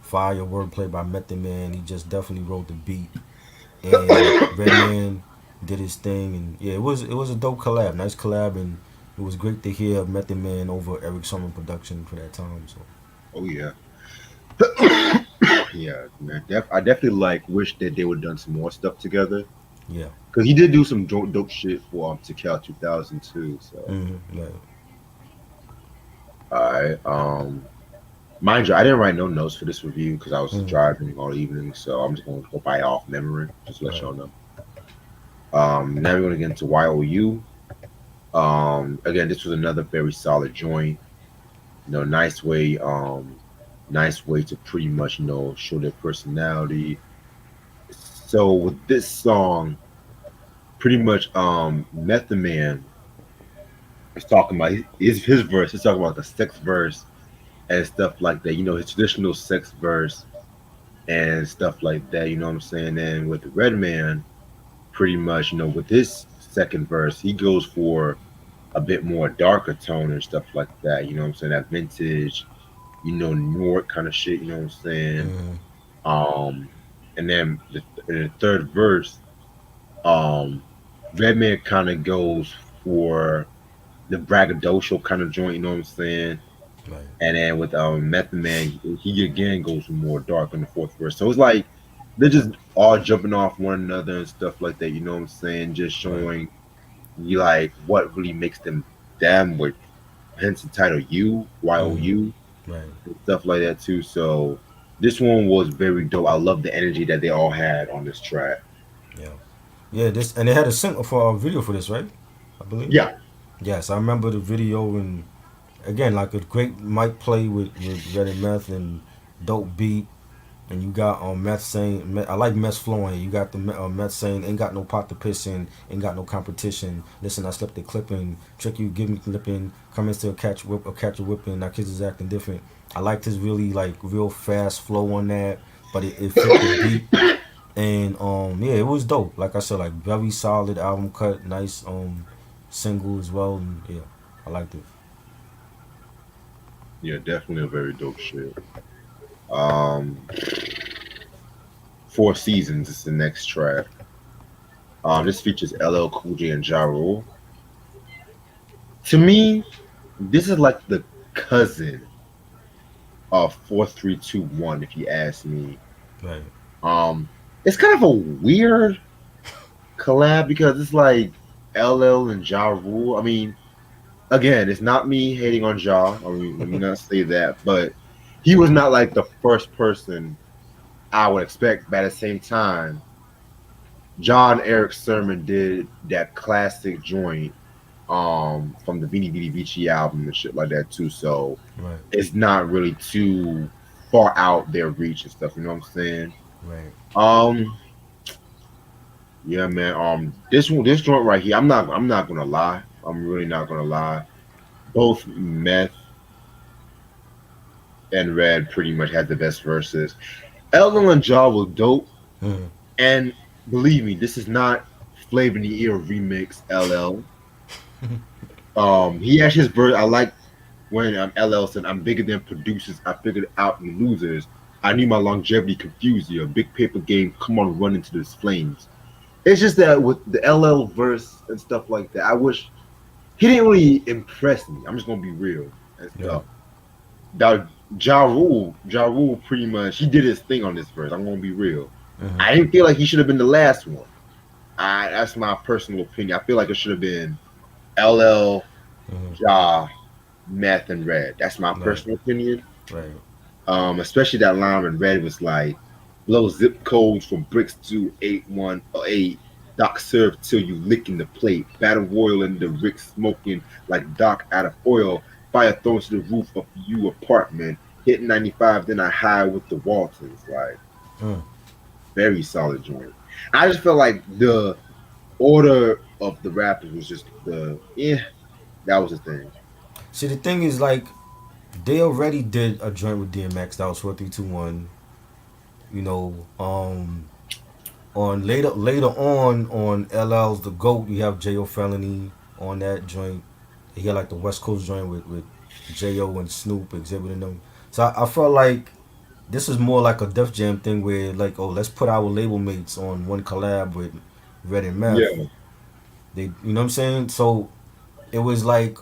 Fire wordplay by Method Man. He just definitely wrote the beat, and Redman did his thing, and yeah, it was a dope collab, nice collab, and it was great to hear Method Man over Eric Sermon production for that time. So Oh yeah, yeah, man. I definitely like wish that they would have done some more stuff together yeah, because he did do some dope shit for To Cal 2002. So, right. all right. Mind you, I didn't write no notes for this review because I was Mm, driving all evening. So I'm just going to go by off memory, just to let right. y'all know. Now we're going to get into YOU. Again, this was another very solid joint. Nice way. Nice way to pretty much show their personality. So with this song, pretty much Method Man is talking about his verse. He's talking about the sex verse and stuff like that. His traditional sex verse and stuff like that. You know what I'm saying? And with the Red Man, pretty much, with this second verse, he goes for a bit more darker tone and stuff like that. You know what I'm saying? That vintage, New York kind of shit. You know what I'm saying? Mm, Um, and then in the third verse, um, Redman kind of goes for the braggadocio kind of joint. You know what I'm saying? right. And then with Method Man, he again goes more dark in the fourth verse. So it's like they're just all jumping off one another and stuff like that. You know what I'm saying? Just Right. showing you like what really makes them them. With hence the title Mm, YOU right. and stuff like that too. So this one was very dope. I love the energy that they all had on this track. Yeah. Yeah. This and they had a sim for a video for this, right? I believe. Yeah, Yes, I remember the video, and again, like a great mic play with Red and Meth and dope beat. And you got Meth saying, I like Meth flowing. You got the Meth saying, "Ain't got no pot to piss in, ain't got no competition. Listen, I slipped the clipping, trick you, give me clipping, come into a catch whip or catch a whipping. Now kids is acting different." I liked his really like real fast flow on that, but it fit the beat, and yeah, it was dope. Like I said, like very solid album cut, nice single as well, and yeah, I liked it. yeah, definitely a very dope shit. Um, Four Seasons is the next track. Yeah. This features LL Cool J and Ja Rule. To me, this is like the cousin of 4321. If you ask me, Right. um, it's kind of a weird collab because it's like LL and Ja Rule. I mean, again, it's not me hating on Ja. I mean, let me not say that, but he was not like the first person I would expect. But at the same time, John Eric Sermon did that classic joint from the Beanie Beanie Vici album and shit like that too. So Right. it's not really too far out their reach and stuff. You know what I'm saying? Right. Um, yeah, man. This joint right here, I'm not gonna lie. I'm really not gonna lie. Both Meth and Red pretty much had the best verses. Elden and Jaw was dope, Mm, and believe me, this is not Flavor in the Ear remix LL. He has his verse. I like when LL said, "I'm bigger than producers. I figured out you losers. I knew my longevity confused you. A big paper game. Come on, run into these flames." It's just that with the LL verse and stuff like that, I wish he didn't really impress me. I'm just gonna be real and right. stuff. That Ja Rule pretty much he did his thing on this verse. I'm gonna be real. Mm-hmm. I didn't feel like he should have been the last one. That's my personal opinion. I feel like it should have been LL, Mm-hmm. Ja, Meth, and Red. That's my Right. personal opinion. Right. Especially that line when Red was like, blow zip codes from bricks to 818. Doc serve till you licking the plate. Battle royal in the rick smoking like Doc out of oil. Fire thrown to the roof of you apartment. Hit 95, then I high with the Waltons. Like, Mm. very solid joint. I just felt like the order of the rappers was just that was the thing. See, the thing is, like, they already did a joint with DMX that was 4321. You know, on later on LL's The Goat, you have J.O. Felony on that joint. He had like the West Coast joint with J.O. and Snoop exhibiting them. So I felt like this is more like a Def Jam thing where like, oh, let's put our label mates on one collab with Red and Meth. Yeah, They, you know what I'm saying? So it was like,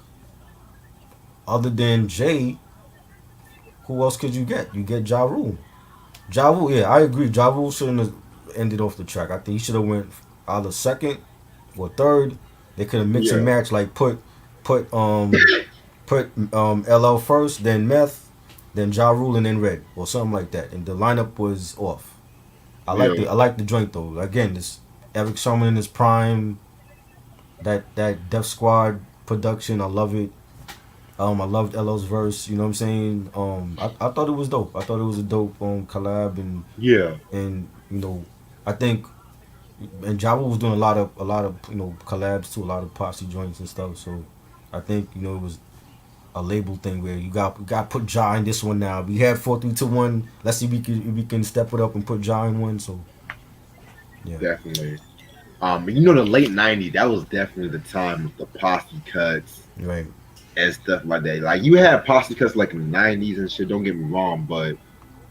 other than Jay, who else could you get? You get Ja Rule. Ja Rule, yeah, I agree. Ja Rule shouldn't have ended off the track. I think he should have went either second or third. They could have mixed and yeah, matched, like put put LL first, then Meth, then Ja Rule, and then Red, or something like that. And the lineup was off. yeah, I like the joint though. Again, this Eric Sherman in his prime, that Def Squad production, I love it. I loved LL's verse. You know what I'm saying? I thought it was dope. I thought it was a dope collab, yeah, and you know, I think and Java was doing a lot of collabs too, a lot of posse joints and stuff. So I think it was a label thing where you got to put Ja in this one now. We had 4 3 2 1. Let's see if we can step it up and put Ja in one. So yeah, definitely. The late '90s, that was definitely the time of the posse cuts right. and stuff like that. Like you had posse cuts like in the '90s and shit. Don't get me wrong, but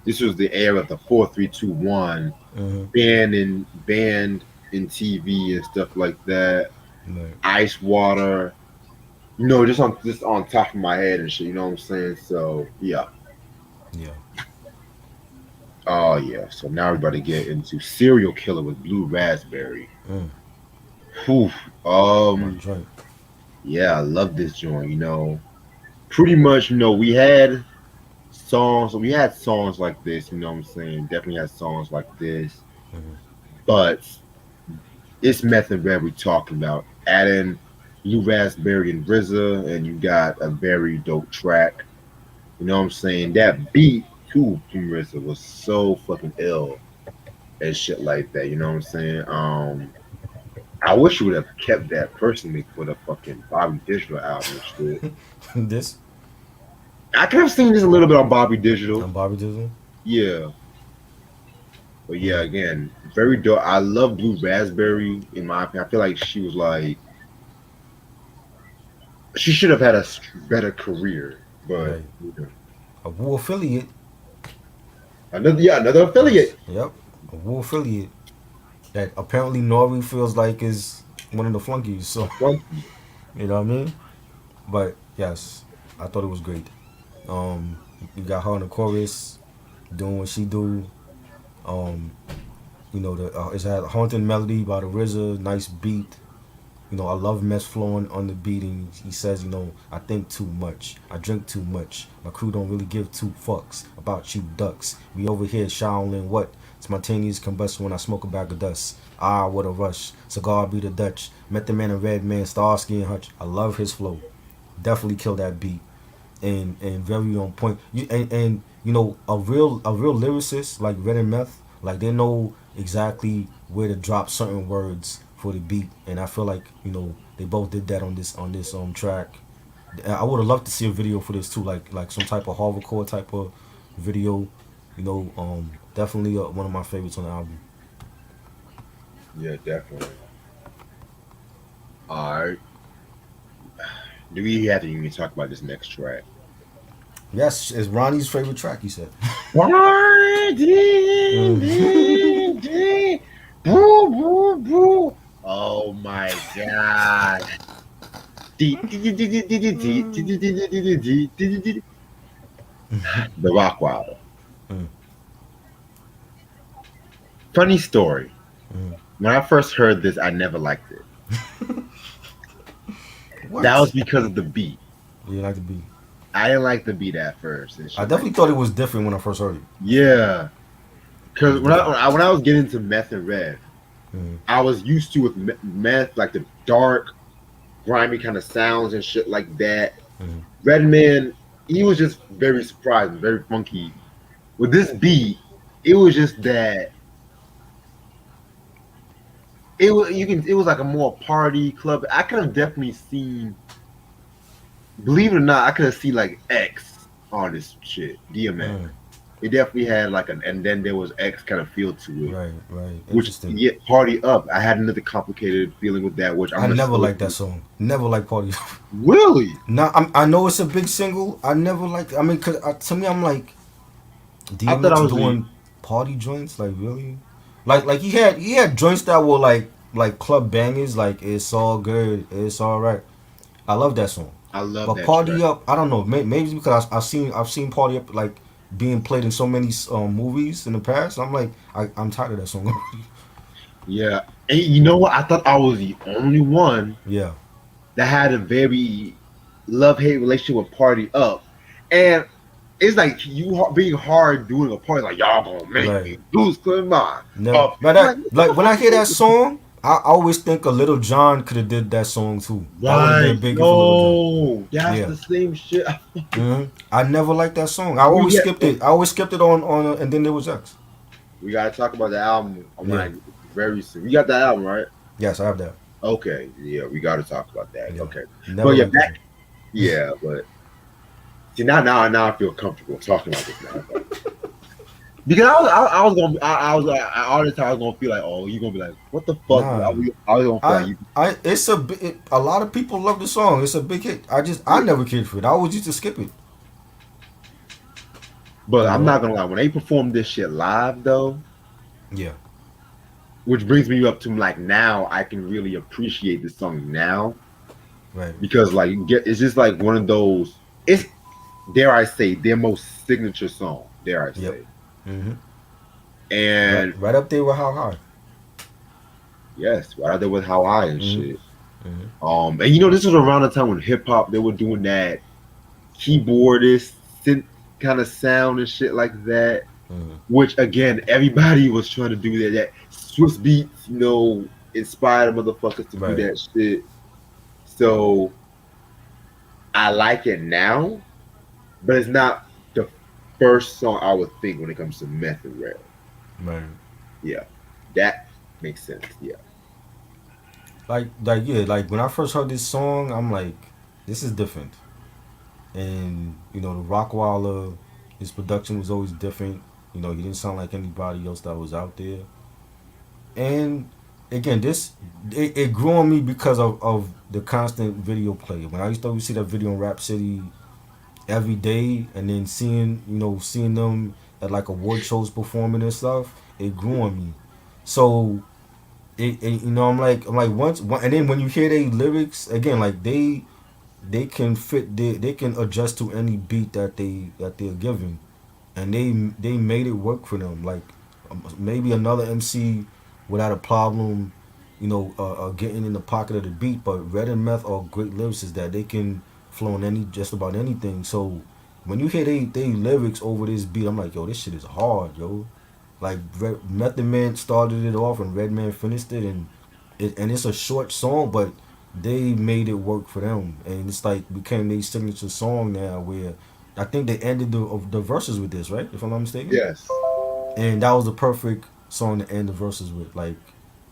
this was the era of the 4 3 2 1 Uh-huh. banned in TV and stuff like that. Right. Ice water, just on top of my head and shit. You know what I'm saying? So yeah. Yeah. Oh yeah. So now we're about to get into Serial Killer with Blue Raspberry. Mm. Whew. My Um. joint. Yeah, I love this joint. Pretty much. We had songs like this. You know what I'm saying? Definitely had songs like this, Mm-hmm. but it's Method Man we talking about. Adding Blue Raspberry and RZA, and you got a very dope track. You know what I'm saying? That beat too from RZA was so fucking ill and shit like that. You know what I'm saying? I wish you would have kept that personally for the fucking Bobby Digital album and shit. This I could have seen this a little bit on Bobby Digital. on Bobby Dizzle. Yeah. But yeah, Mm. again, very dope. I love Blue Raspberry in my opinion. I feel like she should have had a better career. But Right. A Wu affiliate. another Yes. affiliate. Yep. A Wu affiliate that apparently Nori feels like is one of the flunkies. So Funky. you know what I mean? But yes, I thought it was great. You got her in the chorus doing what she do. Um, it's a haunting melody by the RZA, nice beat. I love Mess flowing on the beat, and he says, I think too much, I drink too much. My crew don't really give two fucks about you ducks. We over here Shaolin what? Spontaneous combustion when I smoke a bag of dust. Ah, what a rush. Cigar be the Dutch. Met the man in Redman, Starsky and Hutch. I love his flow. Definitely kill that beat. And very on point. And a real lyricist like Red and Meth, like they know exactly where to drop certain words for the beat, and I feel like they both did that on this track. I would have loved to see a video for this too, like some type of hardcore type of video. Definitely one of my favorites on the album. Yeah, definitely. All right. Do we have to even talk about this next track? Yes, it's Ronnie's favorite track. He said. Why ding, Mm. ding, ding, boo, boo, boo. Oh my god. The Rock Wilder. Mm. Funny story. Mm. When I first heard this, I never liked it. That was What? because of the beat. You like the beat? I didn't like the beat at first and I shit like definitely thought it was different when I first heard it. yeah. It Because was when different. I was getting into Meth and Rev, Mm. I was used to with Meth like the dark, grimy kind of sounds and shit like that. Mm. Redman, he was just very surprising, very funky. With this beat, it was just that it was like a more party club. I could have definitely seen, believe it or not, I could have seen like X. on this shit. DMX. Mm, It definitely had like an, and then there was X kind of feel to it, right, right. which Interesting. yet Party Up. I had another complicated feeling with that, which I'm I gonna never slow liked that down. song. Never liked Party. Really? Now I know it's a big single. I never liked. I mean, cause to me, I'm like I thought I DMX was a doing party joints. Like really, like he had joints that were like club bangers. Like it's all good. It's all right. I love that song. I love But that Party track. Up, I don't know. Maybe it's because I've seen Party Up like being played in so many movies in the past. I'm like I'm tired of that song. Yeah. And you know what? I thought I was the only one Yeah, that had a very love hate relationship with Party Up. And it's like being hard doing a party, like, y'all gonna make right. me lose my mind. Never. Up. But I'm like, that what like the when fuck I is hear wrong that with you? song, I always think a Little John could have did that song too. That would have Right. been bigger for Little John. No. That's Yeah. the same shit. I never liked that song. I We always get skipped it. I always skipped it on and then there was X. we gotta talk about the album. I'm Yeah. like very soon. You got the album, right? Yes, I have that. Okay. Yeah, we gotta talk about that. Yeah. Okay. But Never yeah, liked that back song. yeah, but see now I feel comfortable talking about this now. Because I was gonna I was all the time I was gonna feel like, oh, you gonna be like, what the fuck? Nah. I was gonna feel like I you. it's a lot of people love the song. It's a big hit. I never cared for it. I always used to skip it. But You I'm know? not gonna lie, when they perform this shit live though, Yeah. which brings me up to like now I can really appreciate the song now Right. because like it's just like one of those. It's dare I say their most signature song. Dare I Yep. say, hmm Right. and Right up there with How High. yes, right out there with How I and hmm shit. hmm And you know this was around the time when hip hop they were doing that keyboardist synth kind of sound and shit like that. hmm Which again, everybody was trying to do that. That Swiss beats, inspired motherfuckers to do Right. that shit. So I like it now, but it's not the first song I would think when it comes to Method Rail. Right. Yeah, that makes sense. Yeah, Like yeah. Like when I first heard this song, I'm like, this is different. And the Rockwaller, his production was always different. He didn't sound like anybody else that was out there. And again, it grew on me because of the constant video play. When I used to always see that video in Rap City every day, and then seeing them at like award shows performing and stuff, it grew on me. So I'm like and then when you hear their lyrics again, like they can they can adjust to any beat that they're given, and they made it work for them. Like maybe another MC without a problem, getting in the pocket of the beat. But Red and Meth are great lyricists that they can flow in just about anything. So when you hear they lyrics over this beat, I'm like, yo, this shit is hard, yo. Like Method Man started it off and Redman finished it, and it's a short song, but they made it work for them, and it's like became their signature song now. Where I think they ended the verses with this, right? If I'm not mistaken, yes, and that was the perfect song to end the verses with. Like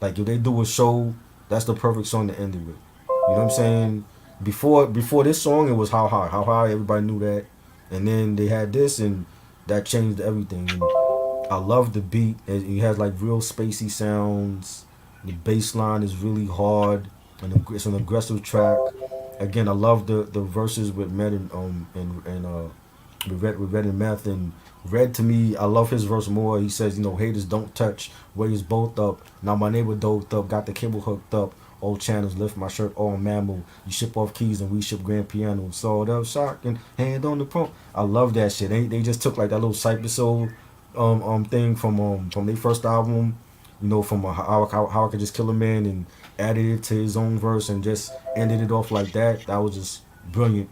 if they do a show, that's the perfect song to end it with. You know what I'm saying? Before this song, it was How High. Everybody knew that, and then they had this, and that changed everything. And I love the beat. It has like real spacey sounds. The bass line is really hard, and it's an aggressive track. Again, I love the verses with Med and with Red and Meth, and Red to me, I love his verse more. He says, haters don't touch, waves both up. Now my neighbor doped up, got the cable hooked up. Old channels lift my shirt all mammal. You ship off keys and we ship grand piano. Sold up shock and hand on the pump. I love that shit. They just took like that little Cypress Soul thing from their first album, from how I could just kill a man, and added it to his own verse and just ended it off like that. That was just brilliant.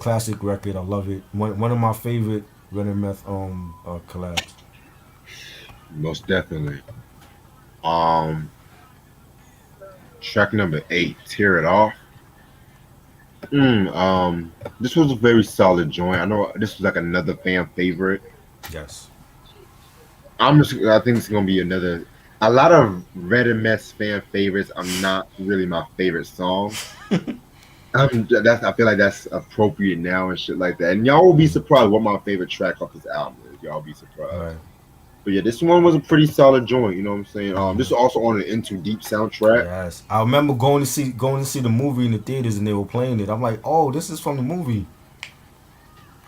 Classic record. I love it. One of my favorite Red and Meth collabs. most definitely. Um, Track number 8, Tear It Off. This was a very solid joint. I know this was like another fan favorite. Yes. I think it's gonna be another. A lot of Red and Mess fan favorites are not really my favorite songs. That's I feel like that's appropriate now and shit like that. And y'all will be Mm, surprised what my favorite track off this album is. Y'all be surprised. right. But yeah, this one was a pretty solid joint. You know what I'm saying? This is Mm, also on the Into Deep soundtrack. yes, I remember going to see the movie in the theaters and they were playing it. I'm like, oh, this is from the movie.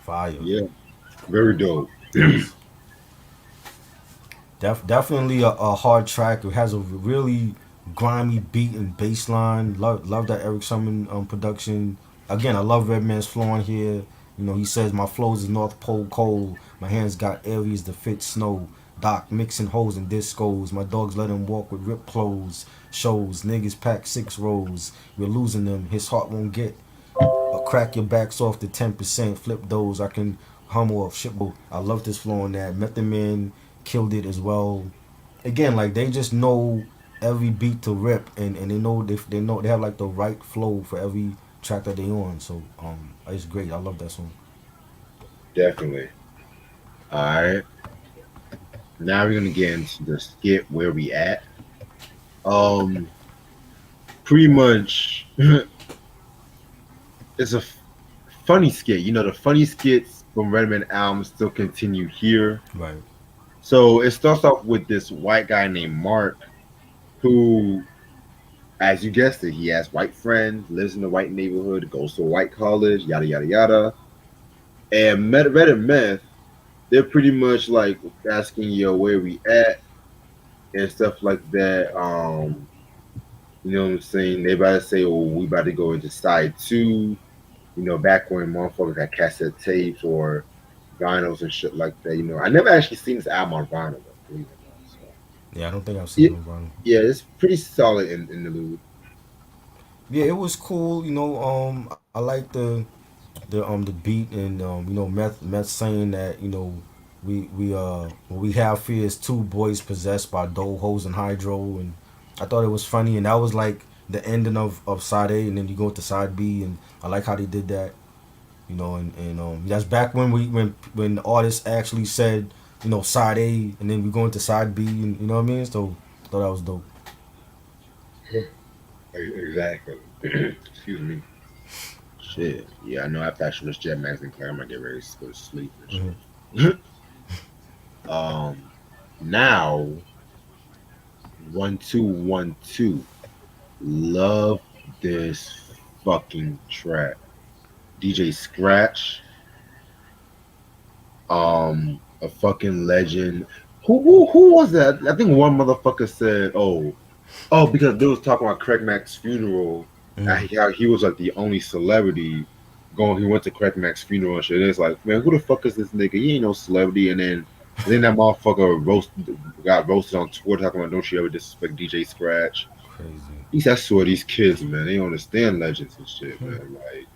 Fire. Yeah, very dope. Yes. Definitely a hard track. It has a really grimy beat and bass line. Love that Eric Sermon production. Again, I love Redman's flow on here. He says my flows is North Pole cold. My hands got areas to fit snow. Doc mixing hoes and discos. My dogs let him walk with ripped clothes. Shows niggas pack 6 rows. We're losing them. His heart won't get. Crack your backs off to 10%. Flip those. I can hum off shitbo. I love this flow on that. Method Man killed it as well. Again, like they just know every beat to rip, and they know they have like the right flow for every track that they on. So it's great. I love that song. Definitely. All right. Now we're gonna get into the skit where we at. Um, Pretty much, it's a funny skit. You know, the funny skits from Redman album still continue here. Right. So it starts off with this white guy named Mark, who, as you guessed it, he has white friends, lives in a white neighborhood, goes to a white college, yada yada yada. And Red and Meth, they're pretty much like asking yo where we at and stuff like that. You know what I'm saying? They about to say, oh, we about to go into side two. You know, back when motherfuckers had cassette tapes or vinyls and shit like that. You know, I never actually seen this album on vinyl though, believe it or not. So Yeah, I don't think I've seen yeah, it on. yeah, it's pretty solid in the mood. Yeah, it was cool. I like the beat and meth saying that what we have here is two boys possessed by dough hoes and hydro, and I thought it was funny, and that was like the ending of side A, and then you go to side B, and I like how they did that. And that's back when the artist actually said side A, and then we go into side B, and you know what I mean. So I thought that was dope. Exactly. Excuse me. Shit. Yeah, I know after I finish Jet Max and Claire, I'm gonna get ready to go to sleep and Hmm. shit. Now 1212. Love this fucking track. DJ Scratch, a fucking legend. Who was that? I think one motherfucker said, "Oh, because they was talking about Craig Mack's funeral, Hmm. how he was like the only celebrity going. He went to Craig Mack's funeral and shit. And it's like, man, who the fuck is this nigga? He ain't no celebrity." And then that motherfucker got roasted on Twitter talking about, "Don't you ever disrespect DJ Scratch?" Crazy. I swear these kids, man, they don't understand legends and shit, man. Like,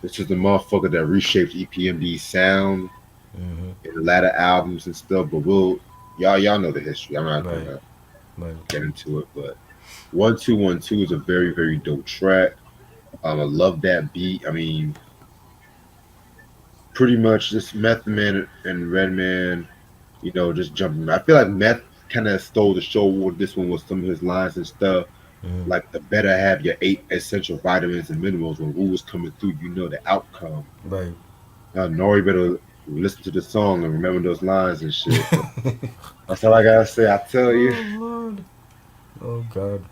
this is the motherfucker that reshaped EPMD's sound Hmm. in the latter albums and stuff. But y'all know the history. I'm not Right. gonna Right. get into it. But 1212 is a very very dope track. I love that beat. I mean, pretty much this Meth Man and Redman, just jumping. I feel like Meth kind of stole the show with this one with some of his lines and stuff. Hmm. Like the better have your 8 essential vitamins and minerals when Wu was coming through, you know the outcome. Right. Nori better listen to the song and remember those lines and shit. But that's all I gotta say. I tell you. Oh Lord. Oh God.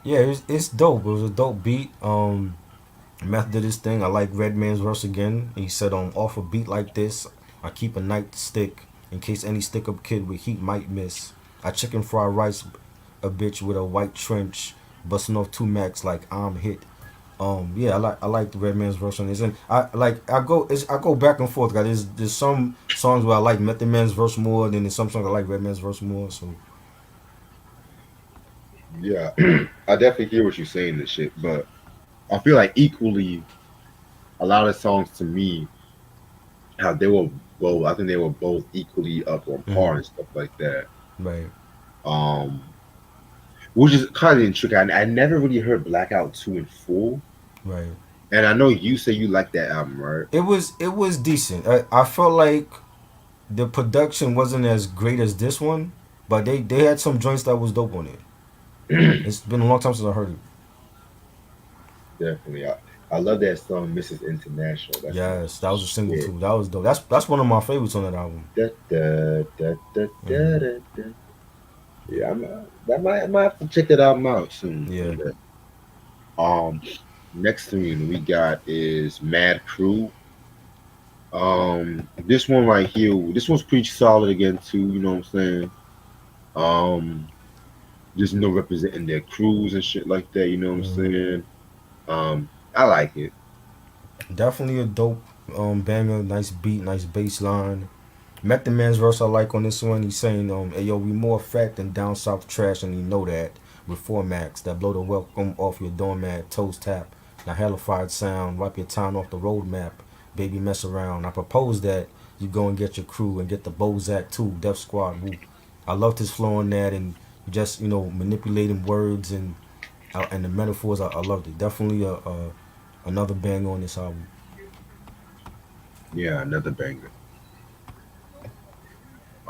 Yeah, it's dope. It was a dope beat. Meth did his thing. I like Redman's verse again. He said, off a beat like this, I keep a nightstick in case any stick up kid with heat might miss. I chicken fry rice a bitch with a white trench, busting off 2 max like I'm hit. Yeah, I like the Redman's verse on this, and I go back and forth. Guys, there's some songs where I like Method Man's verse more, than there's some songs I like Redman's verse more. So Yeah, I definitely hear what you're saying and shit, but I feel like equally a lot of songs to me, how they were both. I think they were both equally up on par mhm, and stuff like that. right, Um, which is kind of intriguing. I never really heard Blackout 2 in full, right. and I know you say you like that album, right? It was decent. I felt like the production wasn't as great as this one, but they had some joints that was dope on it. It's been a long time since I heard it. definitely. I love that song, Mrs. International. That's my Yes, that was a single shit. too. That was dope. That's one of my favorites on that album. Da, da, da, da, da, Hmm. da, da. Yeah, I might have to check that album out soon. Yeah. Um, next thing we got is Mad Crew. This one right here, this one's pretty solid again too. You know what I'm saying? Um, just representing their crews and shit like that. You know what I'm Hmm. saying? I like it. Definitely a dope banger. Nice beat, nice bass line. Method Man's verse I like on this one. He's saying, hey yo, we more fat than down south trash, and you know that. With four max that blow the welcome off your doormat, toes tap. Now hellified sound, wipe your time off the road map. Baby mess around. I propose that you go and get your crew and get the Bozak too, Def Squad. Woo. I loved his flow on that and just manipulating words and the metaphors. I loved it. Definitely a another bang on this album. Yeah, another banger.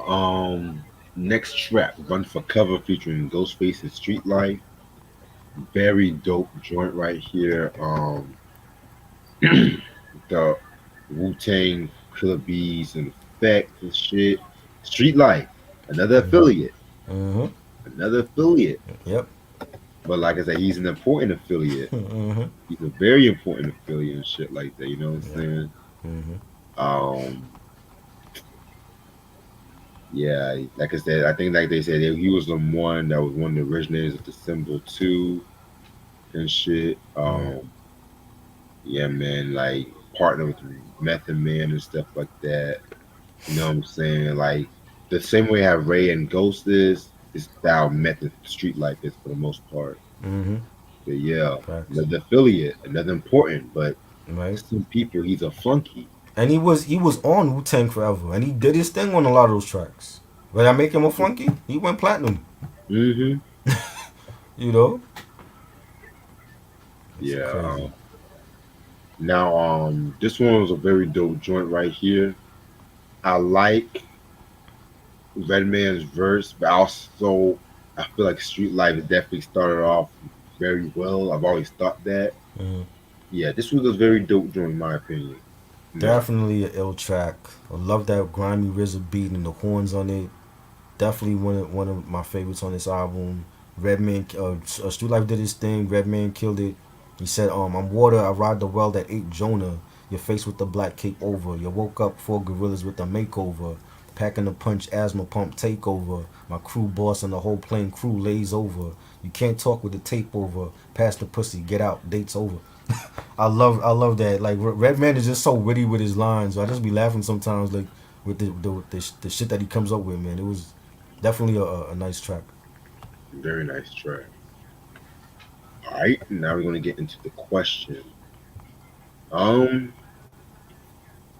Um, next track, Run for Cover featuring Ghostface and Street Life. Very dope joint right here. The Wu Tang Killer Bees and Effect and shit. Street Life, another affiliate, Mm-hmm. another affiliate. Yep. But like I said, he's an important affiliate. Mm-hmm. He's a very important affiliate and shit like that. You know what I'm Yep. saying? Mm-hmm. Um, yeah, like I said, I think like they said, he was the one that was one of the originators of the symbol too and shit. Right. Yeah, man, like partner with Method Man and stuff like that. You know what I'm saying? Like the same way how Ray and Ghost is how Method Street Life is for the most part. Mm-hmm. But yeah, Facts. another affiliate, another important, but to Right. some people he's a flunky. And he was on Wu Tang forever, and he did his thing on a lot of those tracks. But I make him a flunky. He went platinum. Hmm. You know. It's Yeah. crazy. Now, this one was a very dope joint right here. I like Redman's verse, but also I feel like Street Life definitely started off very well. I've always thought that. Mm-hmm. Yeah, this was a very dope joint in my opinion. You know, Definitely an ill track. I love that grimy RZA beat and the horns on it. Definitely one of my favorites on this album. Redman, Street Life did his thing. Redman killed it. He said, I'm water. I ride the well that ate Jonah. Your face with the black cape over. You woke up four gorillas with a makeover. Packing the punch, asthma pump takeover. My crew boss and the whole plane crew lays over. You can't talk with the tape over. Pass the pussy, get out, date's over. I love that. Like Redman is just so witty with his lines. So I just be laughing sometimes, like with the shit that he comes up with. Man, it was definitely a nice track. very nice track. All right, now we're gonna get into the question. Um,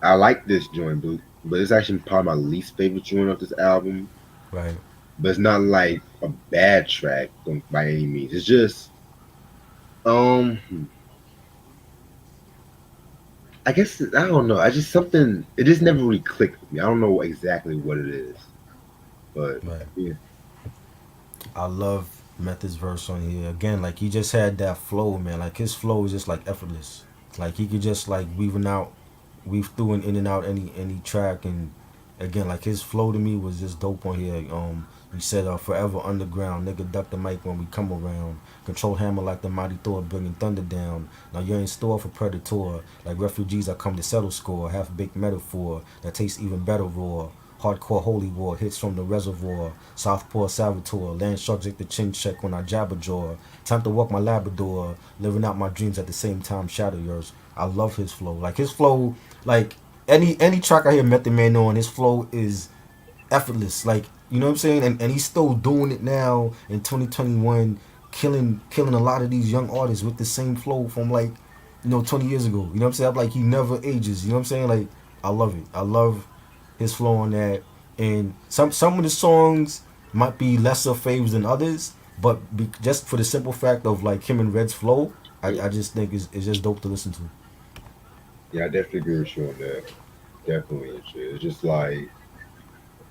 I like this joint, but it's actually probably my least favorite joint of this album. Right. But it's not like a bad track by any means. It's just um I guess I don't know. I just something it just never really clicked with me. I don't know exactly what it is, but Right. yeah, I love Method's verse on here. Again, like he just had that flow, man. Like his flow is just like effortless. Like he could just like weave through and in and out any track. And again, like his flow to me was just dope on here. He said, "Forever underground, nigga, duck the mic when we come around. Control hammer like the mighty Thor, bringing thunder down. Now you're in store for predator, like refugees that come to settle score. Half baked metaphor that tastes even better raw." Hardcore holy war hits from the reservoir. Southpaw Salvatore. Land sharks at the chin check when I jabber jaw. Time to walk my Labrador. Living out my dreams at the same time. Shadow yours. I love his flow. Like his flow, like any track I hear Method Man on, his flow is effortless. Like you know what I'm saying? And he's still doing it now in 2021, killing a lot of these young artists with the same flow from like 20 years ago. You know what I'm saying? I'm like he never ages. You know what I'm saying? Like I love it. I love his flow on that. And some of the songs might be lesser faves than others, but just for the simple fact of like him and Red's flow, I just think it's just dope to listen to. yeah, I definitely agree with you on that. Definitely and shit. It's just like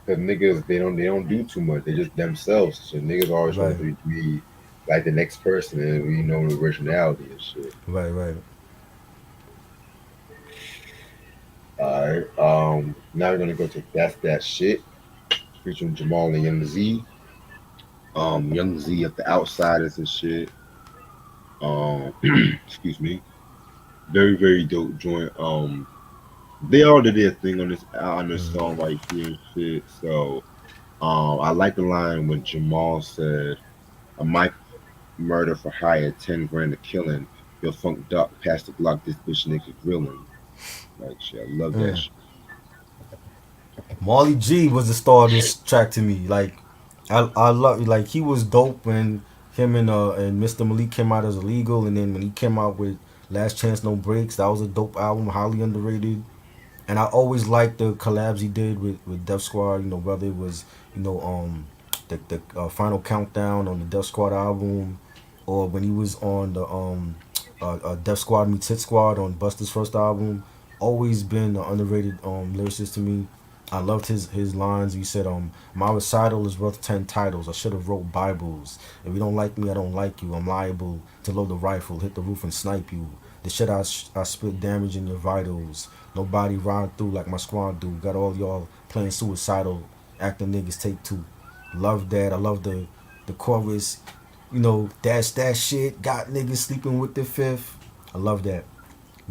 the niggas they don't do too much. They just themselves. So niggas always trying Right. to be. like the next person, and we know the originality and shit. Right, right. All right. Now we're gonna go to That's That Shit, featuring Jamal and Young Z. Young Z of the Outsiders and shit. Excuse me. Very, very dope joint. They all did their thing on this Mm-hmm. song right here and shit. So, I like the line when Jamal said, "I might murder for hire, 10 grand a killing. Your funk duck past the block, this bitch nigga grilling." Like shit, I love that Mm. shit. Marley G was the star of this track to me. Like, I love like he was dope when him and Mr. Malik came out as illegal, and then when he came out with Last Chance No Breaks, that was a dope album, highly underrated. And I always liked the collabs he did with Def Squad. You know, whether it was the final countdown on the Def Squad album, or when he was on the Def Squad meets Hit Squad on Busta's first album. Always been an underrated lyricist to me. I loved his lines. He said, my recital is worth 10 titles. I should have wrote Bibles. If you don't like me, I don't like you. I'm liable to load the rifle, hit the roof and snipe you. The shit I spit damage in your vitals. Nobody ride through like my squad do. Got all y'all playing suicidal, acting niggas take two. Love that. I love the chorus. You know, that's that shit. Got niggas sleeping with the fifth. I love that.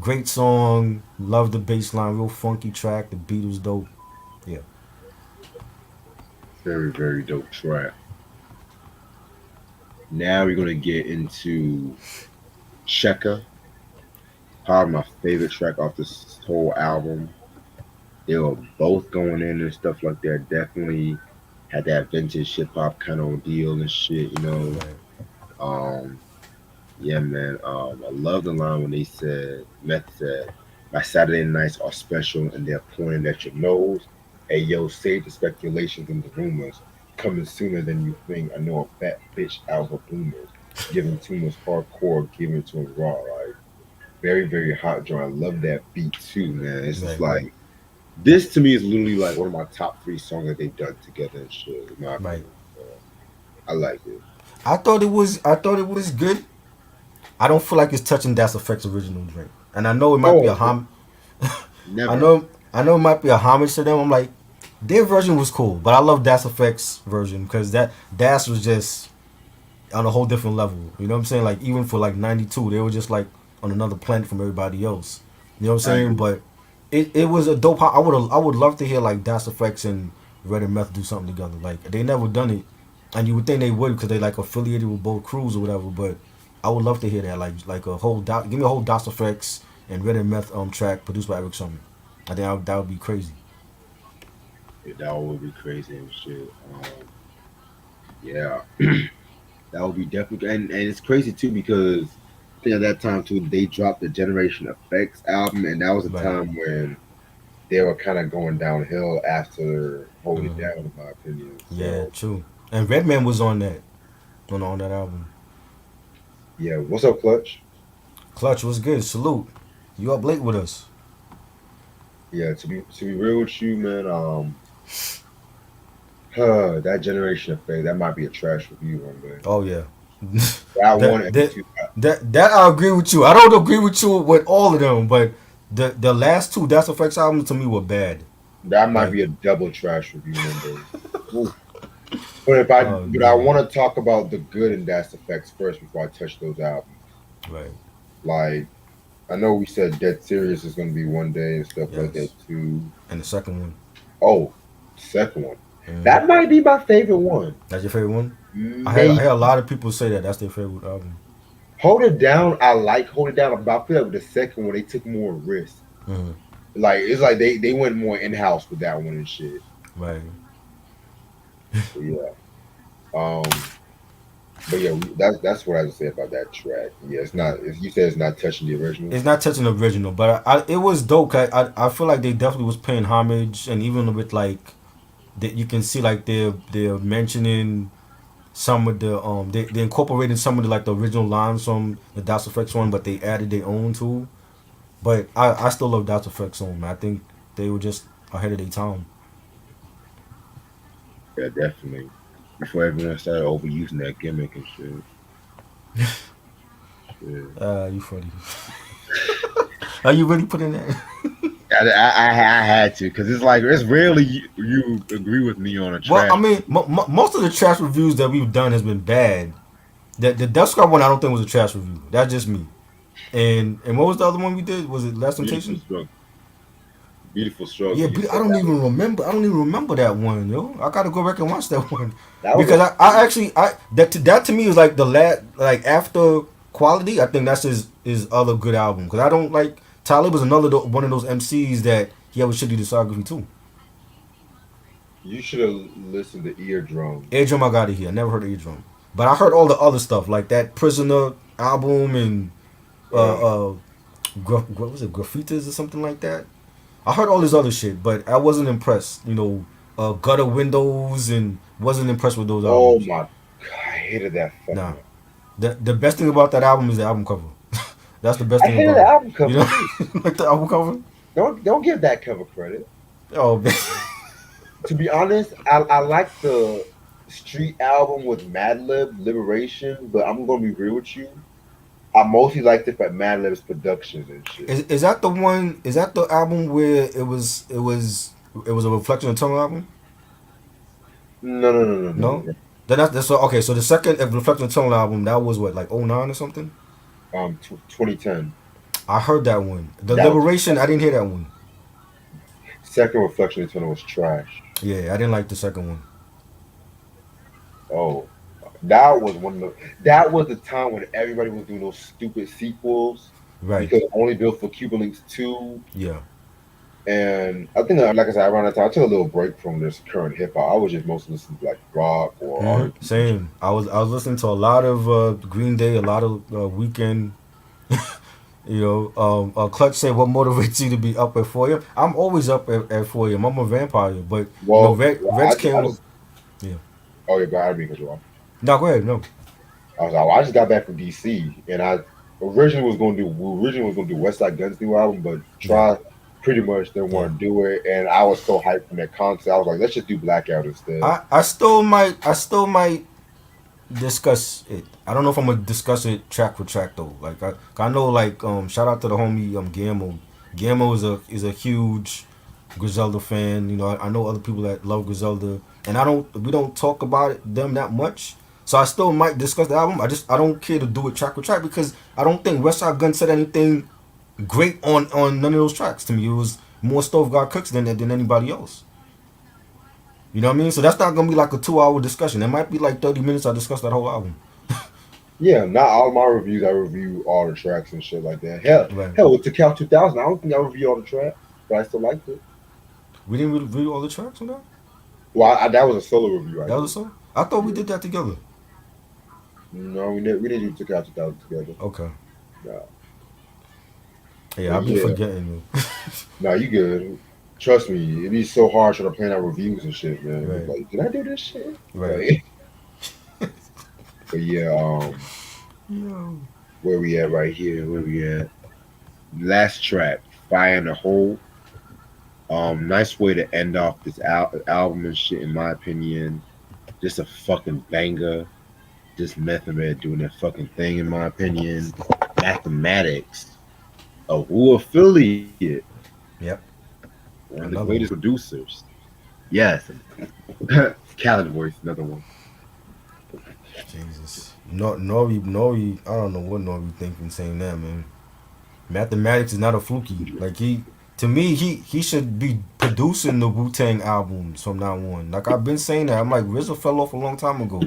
Great song. Love the bass line. Real funky track. The beat was dope. Yeah. Very, very dope track. Now we're gonna get into Sheka, probably my favorite track off this whole album. They were both going in and stuff like that. Definitely had that vintage hip hop kind of deal and shit, you know. Right. Um, yeah, man. I love the line when they said, Meth said, "My Saturday nights are special and they're pointing at your nose. Hey, yo, save the speculations and the rumors. Coming sooner than you think. I know a fat bitch out of boomers. Giving too much hardcore, giving to him raw. Like, very, very hot joint. I love that beat too, man. It's just Right. like, this to me is literally like one of my top three songs that they've done together and shit, in my Right. opinion. So, I like it. I thought it was good. I don't feel like it's touching Das Effect's original drink. And I know it might be a Oh, I never. know I know it might be a homage to them. I'm like, their version was cool, but I love Das Effect's version because that Das was just on a whole different level. You know what I'm saying? Like even for like '92, they were just like on another planet from everybody else. You know what I'm I saying? agree. But it was a dope. I would love to hear like Das Effects and Red and Meth do something together. Like they never done it, and you would think they would because they like affiliated with both crews or whatever. But I would love to hear that like a whole give me a whole Das Effects and Red and Meth track produced by Eric Summer. I think that would be crazy. Yeah, that would be crazy and shit. Yeah, that would be definitely, and it's crazy too because I think at that time too they dropped the Generation Effects album, and that was a Right. time when they were kind of going downhill after Hold It Hmm. Down, in my opinion. Yeah, So true. And Redman was on that on that album. yeah, what's up, Clutch? Clutch was good. Salute. You up late with us? Yeah, to be real with you, man, that Generation Effect that might be a trash review one day. Oh yeah. That one that and that two, that I agree with you. I don't agree with you with all of them, but the last two Das Effects albums to me were bad. that might Like, be a double trash review one day. Ooh. But if I oh but I man. want to talk about the good in Das Effects first before I touch those albums. Right. Like I know we said Dead Serious is going to be one day and stuff like that Yes. too. And the second one. Oh, second one. Hmm. That might be my favorite one. That's your favorite one? I hear a Maybe lot of people say that that's their favorite album. Hold It Down. I like Hold It Down, but I feel like with the second one they took more risks. Hmm. Like it's like they went more in house with that one and shit. Right. So yeah. But yeah, that's what I would say about that track. Yeah, it's Yeah. not. If you said it's not touching the original, It's not touching the original, but it was dope. I feel like they definitely was paying homage, and even with like that, you can see like they're mentioning some of the they incorporated some of the like the original lines from the Das Effects one, but they added their own too. But I still love Das Effects one, man. I think they were just ahead of their time. yeah, definitely. Before everyone started overusing that gimmick and shit. Yeah. You funny. Are you really putting that? I had to because it's like it's rarely you agree with me on a Well, I trash. mean, most of the trash reviews that we've done has been bad. The Death Squad one, I don't think was a trash review. That's just me. And what was the other one we did? Was it Last Beautiful Temptation? struggle, beautiful struggle. Yeah, You I said don't that even remember. I don't even remember that one, yo. I gotta go back and watch that one that was because a I actually that to me is like the last like after Quality. I think that's his other good album because I don't like Talib was another one of those MCs that he have a shitty discography too. you should have listened to Eardrum. Eardrum I got it here. I never heard of Eardrum, but I heard all the other stuff like that Prisoner album and Uh, uh uh what was it Graffitas or something like that. I heard all this other shit, but I wasn't impressed. Gutter Windows and wasn't impressed with those oh albums. my god, I hated that Nah. fucking. The best thing about that album is the album cover. That's the best I thing hated the about it. album You cover know, too. like the album cover. Don't give that cover credit. Oh man. To be honest, I like the Street album with Madlib Liberation, but I'm gonna be real with you. I mostly liked it for Madlib's productions and shit. Is that the one? Is that the album where it was a Reflection of Tunnel album? No, no, no, no, no, No. no. Then that's okay. So the second Reflection of Tunnel album that was what like '09 or something. 2010. I heard that one. The That was Liberation. I didn't hear that one. second Reflection Eternal was trash. Yeah, I didn't like the second one. Oh, that was one of the. That was the time when everybody was doing those stupid sequels Right. because it only built for Cuban Links 2. Yeah. And I think, like I said, around that time, I took a little break from this current hip hop. I was just mostly listening to like rock or R&B. Same. I was listening to a lot of Green Day, a lot of Weekend. Clutch said, "What motivates you to be up at 4 a.m.?" I'm always up at 4 a.m. I'm a vampire, but Well, Reds I came with. just. Yeah. Oh yeah, but I didn't mean to cut you off. No, go ahead. No. I was like, well, I just got back from DC, and I originally was gonna do West Side Gun's new album, but Yeah. Try pretty much didn't Yeah. want to do it, and I was so hyped from that concert. I was like, let's just do Blackout instead. I still might discuss it. I don't know if I'm gonna discuss it track for track though. Like I know like shout out to the homie Gammo. Gammo is a huge Griselda fan. I know other people that love Griselda, and we don't talk about them that much. So I still might discuss the album. I don't care to do it track for track because I don't think Westside Gun said anything great on none of those tracks. To me, it was more Stove God Cooks than anybody else. You know what I mean? So that's not gonna be like a 2 hour discussion. It might be like 30 minutes. I discuss that whole album. Yeah, not all of my reviews. I review all the tracks and shit like that. Hell, Right. hell, with Cal 2000, I don't think I review all the tracks, but I still liked it. We didn't review all the tracks on that. Well, that was a solo review I That was did. so. I thought we Yeah. did that together. No, we didn't do Cal 2000 together. Okay. No, Yeah, but I'll be yeah, forgetting you. no, you good. Trust me, it'd be so hard trying to plan out reviews and shit, man. It's Right. like, did I do this shit? Right. Like, but yeah, Yo. where we at right here? Where we at? Last track, Fire in the Hole. Nice way to end off this album and shit, in my opinion. Just a fucking banger. Just Method Man doing that fucking thing, in my opinion. Mathematics, a Wu affiliate, Yep. one of the Another greatest one. producers. Yes, Khaled voice, another one. Jesus. Nori. I don't know what Nori thinking saying that, man. Mathematics is not a fluky. Like to me, he should be producing the Wu Tang albums from now on. Like I've been saying that. I'm like RZA fell off a long time ago.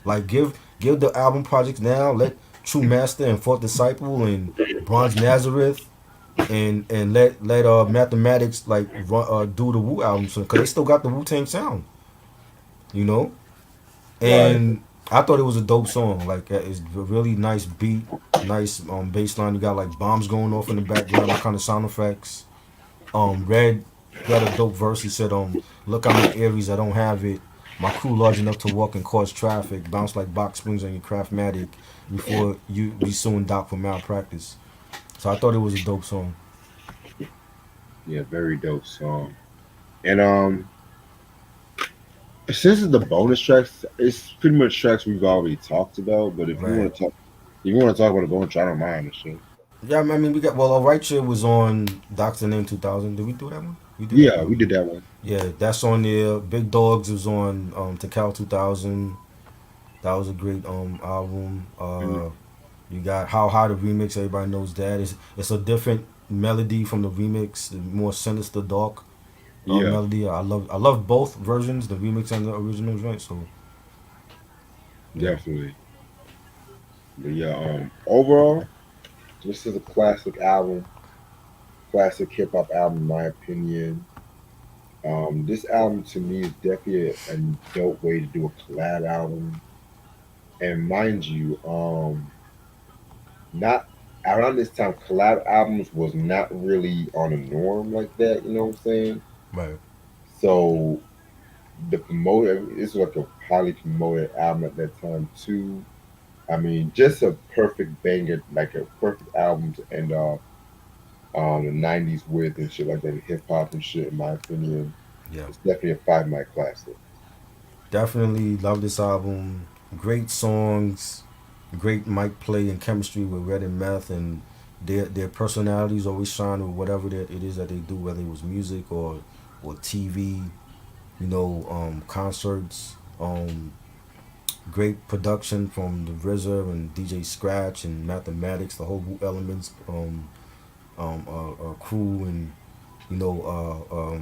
Like give the album projects now. Let True Master and Fourth Disciple and Bronze Nazareth and let Mathematics like do the Wu albums because they still got the Wu Tang sound. You know, Right. and I thought it was a dope song. Like it's a really nice beat, nice bass line. You got like bombs going off in the background, all kind of sound effects. Red got a dope verse. He said, look, I'm in Aries, I don't have it. My crew large enough to walk and cause traffic. Bounce like box springs on your craftmatic before you be suing Doc for malpractice. So I thought it was a dope song. Yeah, very dope song. And since it's the bonus tracks, it's pretty much tracks we've already talked about. But if you Right. want to talk, If you want to talk about a bonus track, I don't mind and shit. Yeah, I mean we got well. Righteous was on Doctor Name 2000. Did we do that one? We did that Yeah, one. we did that one. Yeah, that's on there. Big Dogs was on Tecal 2000. That was a great album. Mhm. You got How High the remix. Everybody knows that. It's a different melody from the remix, the more sinister, dark Yeah, melody. I love both versions, the remix and the original joint. So yeah, definitely. But yeah, overall, this is a classic album, classic hip hop album, in my opinion. This album to me is definitely a dope way to do a collab album. And mind you, not around this time, collab albums was not really on a norm like that. You know what I'm saying? right. So the promoter, this was like a highly promoted album at that time too. I mean, just a perfect banger, like a perfect album to end off the '90s with and shit like that, hip hop and shit. In my opinion, Yeah, it's definitely a 5 night classic. definitely love this album. Great songs, great mic play and chemistry with Red and Meth, and their personalities always shine with whatever that it is that they do, whether it was music or TV. Concerts. Great production from the RZA and DJ Scratch and Mathematics, the whole Elements crew, and you know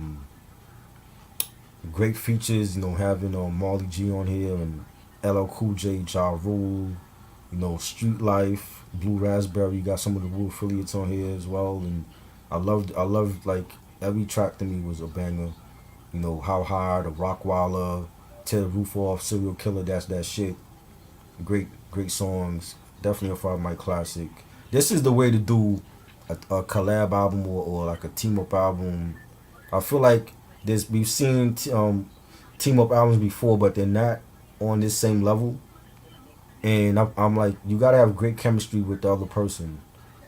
great features. Having Marley G on here and LL Cool J, Ja Rule. Street Life, Blue Raspberry. You got some of the Wu affiliates on here as well, and I loved like every track to me was a banger. How High, the Rockwaller, Tear the Roof Off, Serial Killer. That's that shit. Great songs. Definitely a 5 mic classic. This is the way to do a collab album or like a team up album. I feel like we've seen team up albums before, but they're not on this same level. And I'm like, you gotta have great chemistry with the other person.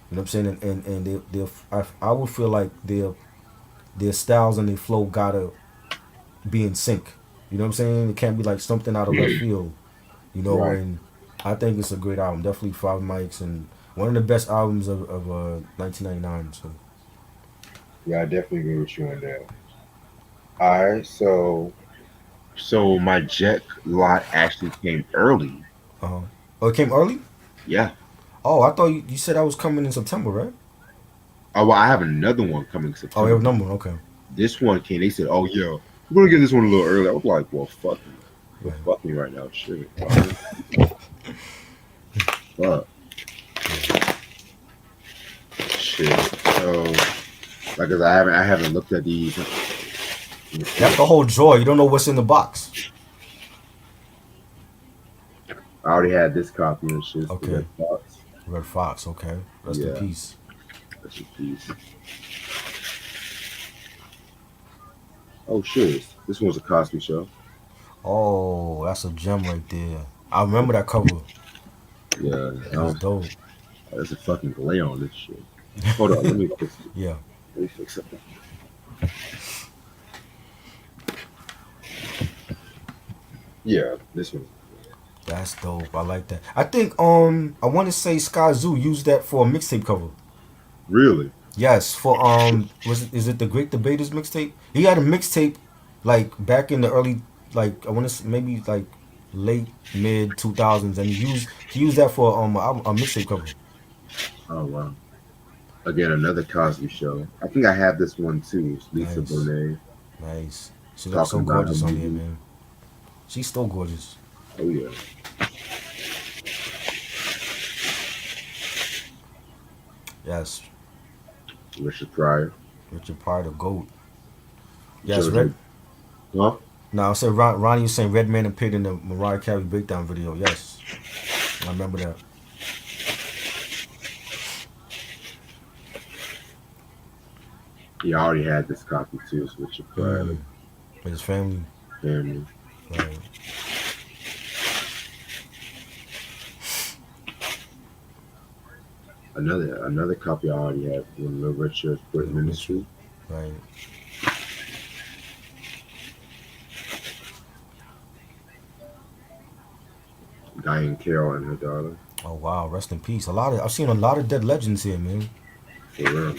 You know what I'm saying? And I would feel like their styles and their flow gotta be in sync. You know what I'm saying? It can't be like something out of left field. Right. And I think it's a great album. Definitely 5 mics and one of the best albums of 1999. So Yeah, I definitely agree with you on that. All right, so my Jet lot actually came early. uh-huh. Oh, it came early. Yeah. Oh, I thought you said that was coming in September, right? Oh well, I have another one coming Oh, you September. have a number. Okay. This one came. They said, "Oh yeah, we're gonna get this one a little early." I was like, "Well, fuck you. Well, Right. fuck me right now, shit. All right, fuck, Yeah. shit." So, like, cause I haven't looked at these. Let me That's see. the whole joy. You don't know what's in the box. I already had this copy and shit. The Okay. Red Fox. Red Fox. Okay. Rest in Yeah, peace. that's a piece. Oh shit, this one's a Cosby Show. Oh, that's a gem right there. I remember that cover. Yeah, It was dope. there's a fucking glare on this shit. Hold on, let me fix it. Yeah. Let me fix it. Yeah, this one. That's dope. I like that. I think I want to say Sky Zoo used that for a mixtape cover. Really? Yes, for is it the Great Debaters mixtape? He had a mixtape like back in the early like I want to maybe like late mid 2000s, and he used that for a mixtape cover. Oh wow. Again, another Cosby Show. I think I have this one too. It's Lisa Nice, Bonet nice. She looks talking so about her gorgeous on here, movie. man. She's still gorgeous. Oh yeah. Yes, Richard Pryor. Richard Pryor, the goat. You Yes, ever Red. heard? Huh? Now I said Ronnie was saying Redman appeared in the Mariah Carey breakdown video. Yes, I remember that. Yeah, I already had this copy too. It's Richard Pryor. Mm, with his family. Family. Right. Another copy I already have when Little Richard's Britain Little Richard. Ministry. Right. Diane Carroll and her daughter. Oh wow, rest in peace. I've seen a lot of dead legends here, man. For real.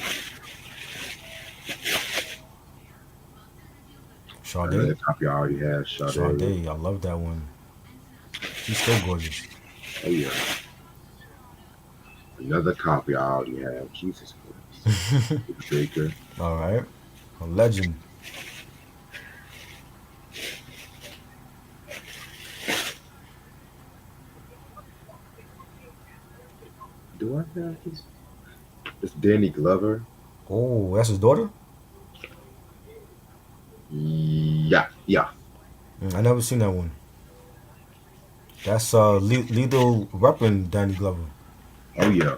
Sade, Another copy I already have, Sade. Sade, I love that one. She's still gorgeous. Oh yeah. Another copy I already have. Jesus Christ. Baker. All right, a legend. Do I have this? It's Danny Glover. Oh, that's his daughter. Yeah, yeah. I never seen that one. That's Lethal Weapon, Danny Glover. Oh yeah.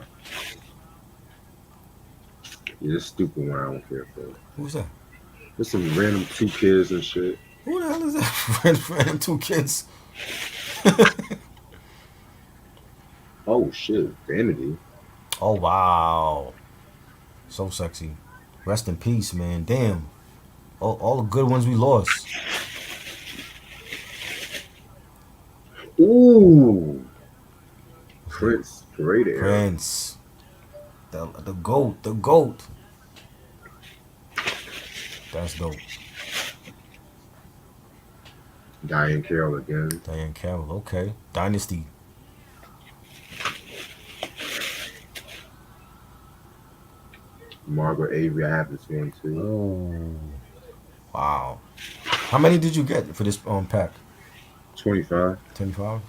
Yeah, this stupid one I don't care for. Who's that? There's some random two kids and shit. Who the hell is that? Random two kids. Oh shit, Vanity. Oh wow, so sexy. Rest in peace, man. Damn, all the good ones we lost. Ooh, Prince Parade Era. Prince, the goat, the goat. That's dope. Diane Carroll again. Diane Carroll. Okay, Dynasty. Margaret Avery. I have this one too. Oh wow. How many did you get for this pack? 25. 25.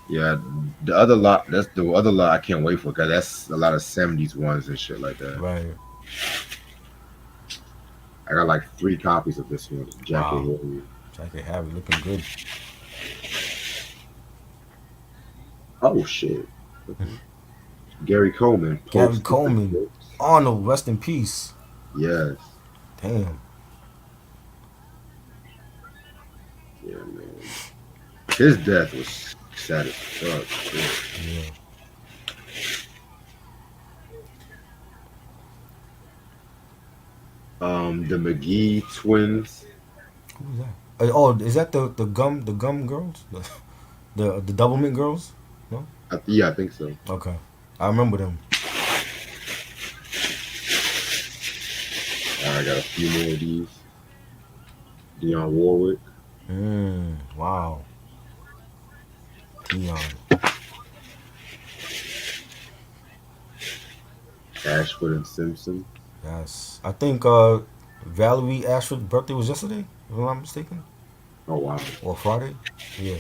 Yeah, the other lot. That's the other lot I can't wait for because that's a lot of 70s ones and shit like that. Right. I got like 3 copies of this one. Jackie Wow. Hill. Jackie Harry looking good. Oh shit. Gary Coleman. Gary Post- Coleman. Arnold, rest in peace. Yes. Damn. Yeah, man. His death was sad as fuck. Shit. Yeah. The McGee twins. Who's that? Oh, is that the gum girls? The Doublemint girls? No? Yeah, I think so. Okay. I remember them. I got a few more of these. Dionne Warwick. Wow. Dion. Ashford and Simpson. Yes. I think Valerie Ashford's birthday was yesterday, if I'm not mistaken. Oh wow. Or Friday. Yeah.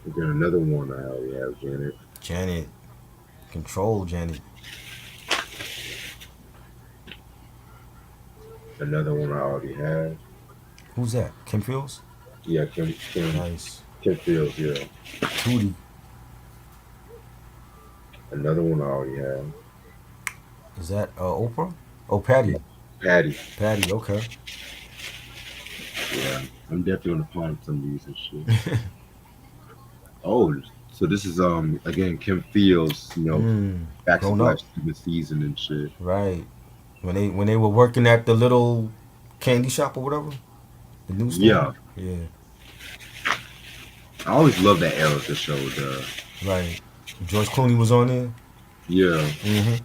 Again, another one I already have, Janet. Janet. Control Janet. Another one I already have. Who's that? Kim Fields? Yeah, Kim Nice. Fields, yeah. Tootie. Another one I already have. Is that Oprah? Oh, Patty. Patty. Patty, okay. Yeah. I'm definitely gonna pawn some of these and shit. Oh, so this is again Kim Fields, Back to Grown Black up. Stupid season and shit. Right. When they were working at the little candy shop or whatever? The newsstand? Yeah. Yeah. I always love that era of the show, Right. George Clooney was on there? yeah. Mm-hmm.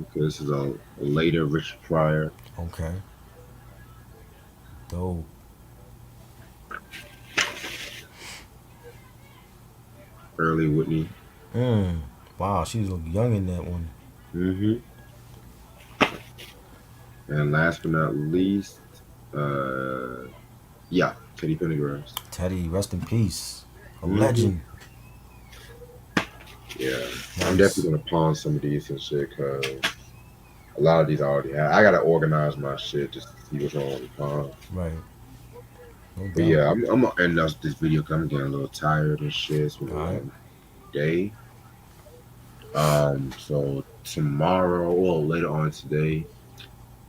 Okay, this is a later Richard Pryor. Okay. Dope. Early Whitney. Wow, she was young in that one. hmm And last but not least, uh, yeah, Teddy Pendergrass. Teddy, rest in peace. A hmm legend. Yeah, I'm Nice. definitely gonna pawn some of these and shit because a lot of these I already have. I gotta organize my shit just to see what's wrong with the pawn. Right. No But doubt. yeah, I'm gonna end up this video because I'm getting a little tired and shit. It's been a Alright. long day. So tomorrow or later on today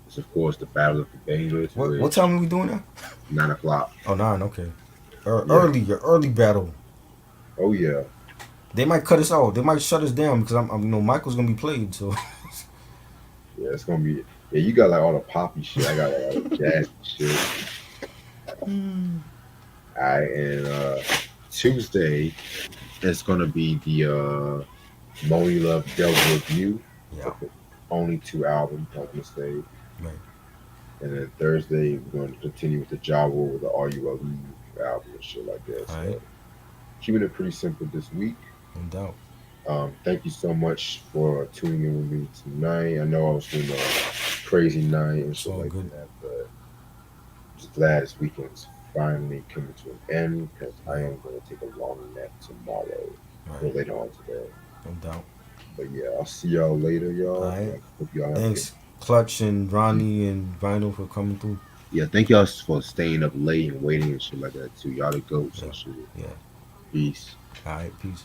is of course the Battle of the Bangers. What time are we doing that? 9 o'clock. Oh, 9, okay. Yeah. Your early battle. Oh yeah. They might cut us out. They might shut us down because Michael's gonna be played. So Yeah, it's gonna be. Yeah, you got like all the poppy shit. I got like all the jazz shit. All right, and Tuesday it's gonna be the Money Love Devil Review. yeah, Only two albums, I'm gonna say. right. And then Thursday we're going to continue with the Jawa with the Are You a album and shit like that. All So right, keeping it pretty simple this week. no doubt. Thank you so much for tuning in with me tonight. I know I was doing a crazy night and It's shit all like good. that, but just glad this weekend's finally coming to an end because I Yeah, am going to take a long nap tomorrow or right, later on today. no doubt. But yeah, I'll see y'all later, All y'all. right. Hope y'all have a good. Thanks, Clutch and Ronnie and Vinyl for coming through. Yeah, thank y'all for staying up late and waiting and shit like that too. Y'all the goats Yeah, and shit. yeah. Peace. All right, peace.